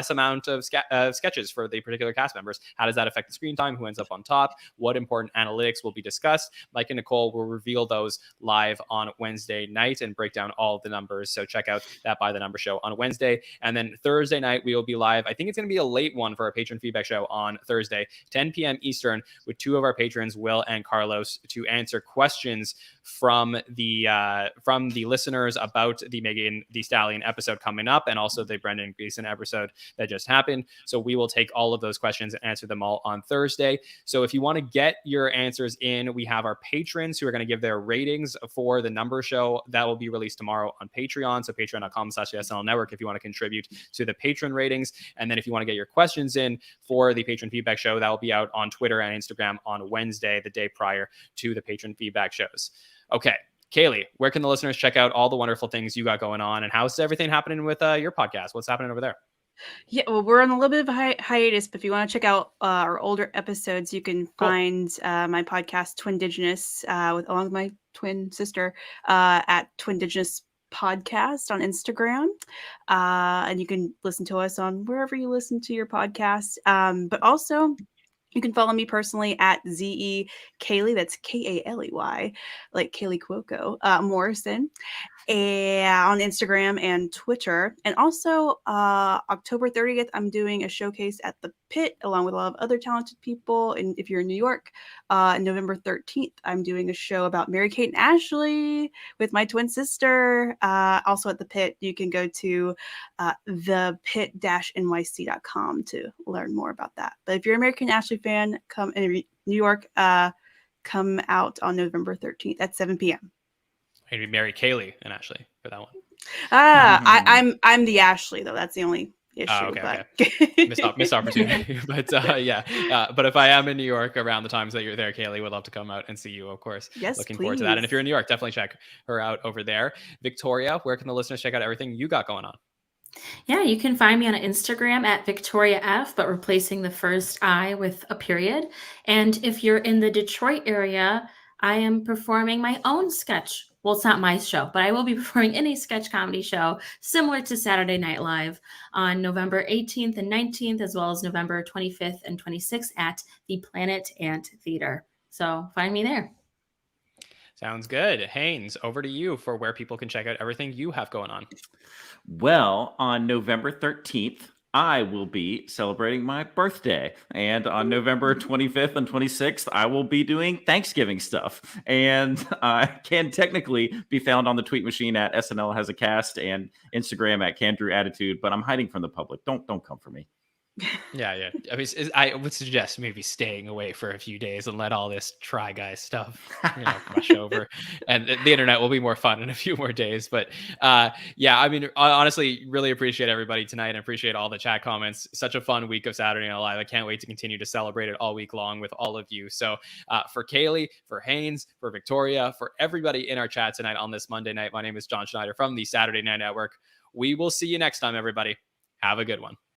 amount of sketches for the particular cast members. How does that affect the screen time? Who ends up on top? What important analytics will be discussed? Mike and Nicole will reveal those live on Wednesday night and break down all of the numbers. So check out that By the Number show on Wednesday. And then Thursday night, we will be live. I think it's going to be a late one for our patron feedback show on Thursday, 10 p.m. Eastern, with 2 of our patrons, Will and Carlos, to answer questions from the listeners about the Megan Thee Stallion episode coming up, and also the Brendan Gleeson episode that just happened. So we will take all of those questions and answer them all on Thursday. So if you want to get your answers in, we have our patrons who are going to give their ratings for the number show. That will be released tomorrow on Patreon. So patreon.com/SNL Network if you want to contribute to the patron ratings. And then if you want to get your questions in for the patron feedback show, that will be out on Twitter and Instagram on Wednesday, the day prior to the patron feedback shows. Okay, Kaley, where can the listeners check out all the wonderful things you got going on, and how's everything happening with your podcast? What's happening over there? Yeah, well, we're on a little bit of a hiatus, but if you want to check out our older episodes, you can find my podcast, Twindigenous, along with my twin sister, at Twindigenous Podcast on Instagram. And you can listen to us on wherever you listen to your podcast. But also, you can follow me personally at ZE Kaley, that's Kaley, like Kaley Cuoco, Morrison, and on Instagram and Twitter. And also, October 30th, I'm doing a showcase at the Pit along with a lot of other talented people. And if you're in New York, November 13th, I'm doing a show about Mary-Kate and Ashley with my twin sister. Also at the Pit, you can go to thepit-nyc.com to learn more about that. But if you're an American Ashley fan, come in New York, come out on November 13th at 7 p.m. Maybe marry Kaley and Ashley for that one. I'm the Ashley though. That's the only issue. Okay. Missed opportunity. But but if I am in New York around the times that you're there, Kaley, would love to come out and see you, of course. Yes, looking forward to that. And if you're in New York, definitely check her out over there. Victoria, where can the listeners check out everything you got going on? Yeah, you can find me on Instagram at Victoria F, but replacing the first I with a period. And if you're in the Detroit area, I am performing my own sketch. Well, it's not my show, but I will be performing in a sketch comedy show similar to Saturday Night Live on November 18th and 19th, as well as November 25th and 26th at the Planet Ant Theater. So find me there. Sounds good. Haynes, over to you for where people can check out everything you have going on. Well, on November 13th, I will be celebrating my birthday. And on November 25th and 26th, I will be doing Thanksgiving stuff. And I can technically be found on the tweet machine at SNL Has a Cast and Instagram at Candrew Attitude, but I'm hiding from the public. Don't come for me. Yeah. I mean, I would suggest maybe staying away for a few days and let all this Try Guys stuff, brush over. And the internet will be more fun in a few more days. But yeah, I mean, honestly, really appreciate everybody tonight and appreciate all the chat comments. Such a fun week of Saturday Night Live. I can't wait to continue to celebrate it all week long with all of you. So for Kaley, for Haynes, for Victoria, for everybody in our chat tonight on this Monday night, my name is Jon Schneider from the Saturday Night Network. We will see you next time, everybody. Have a good one.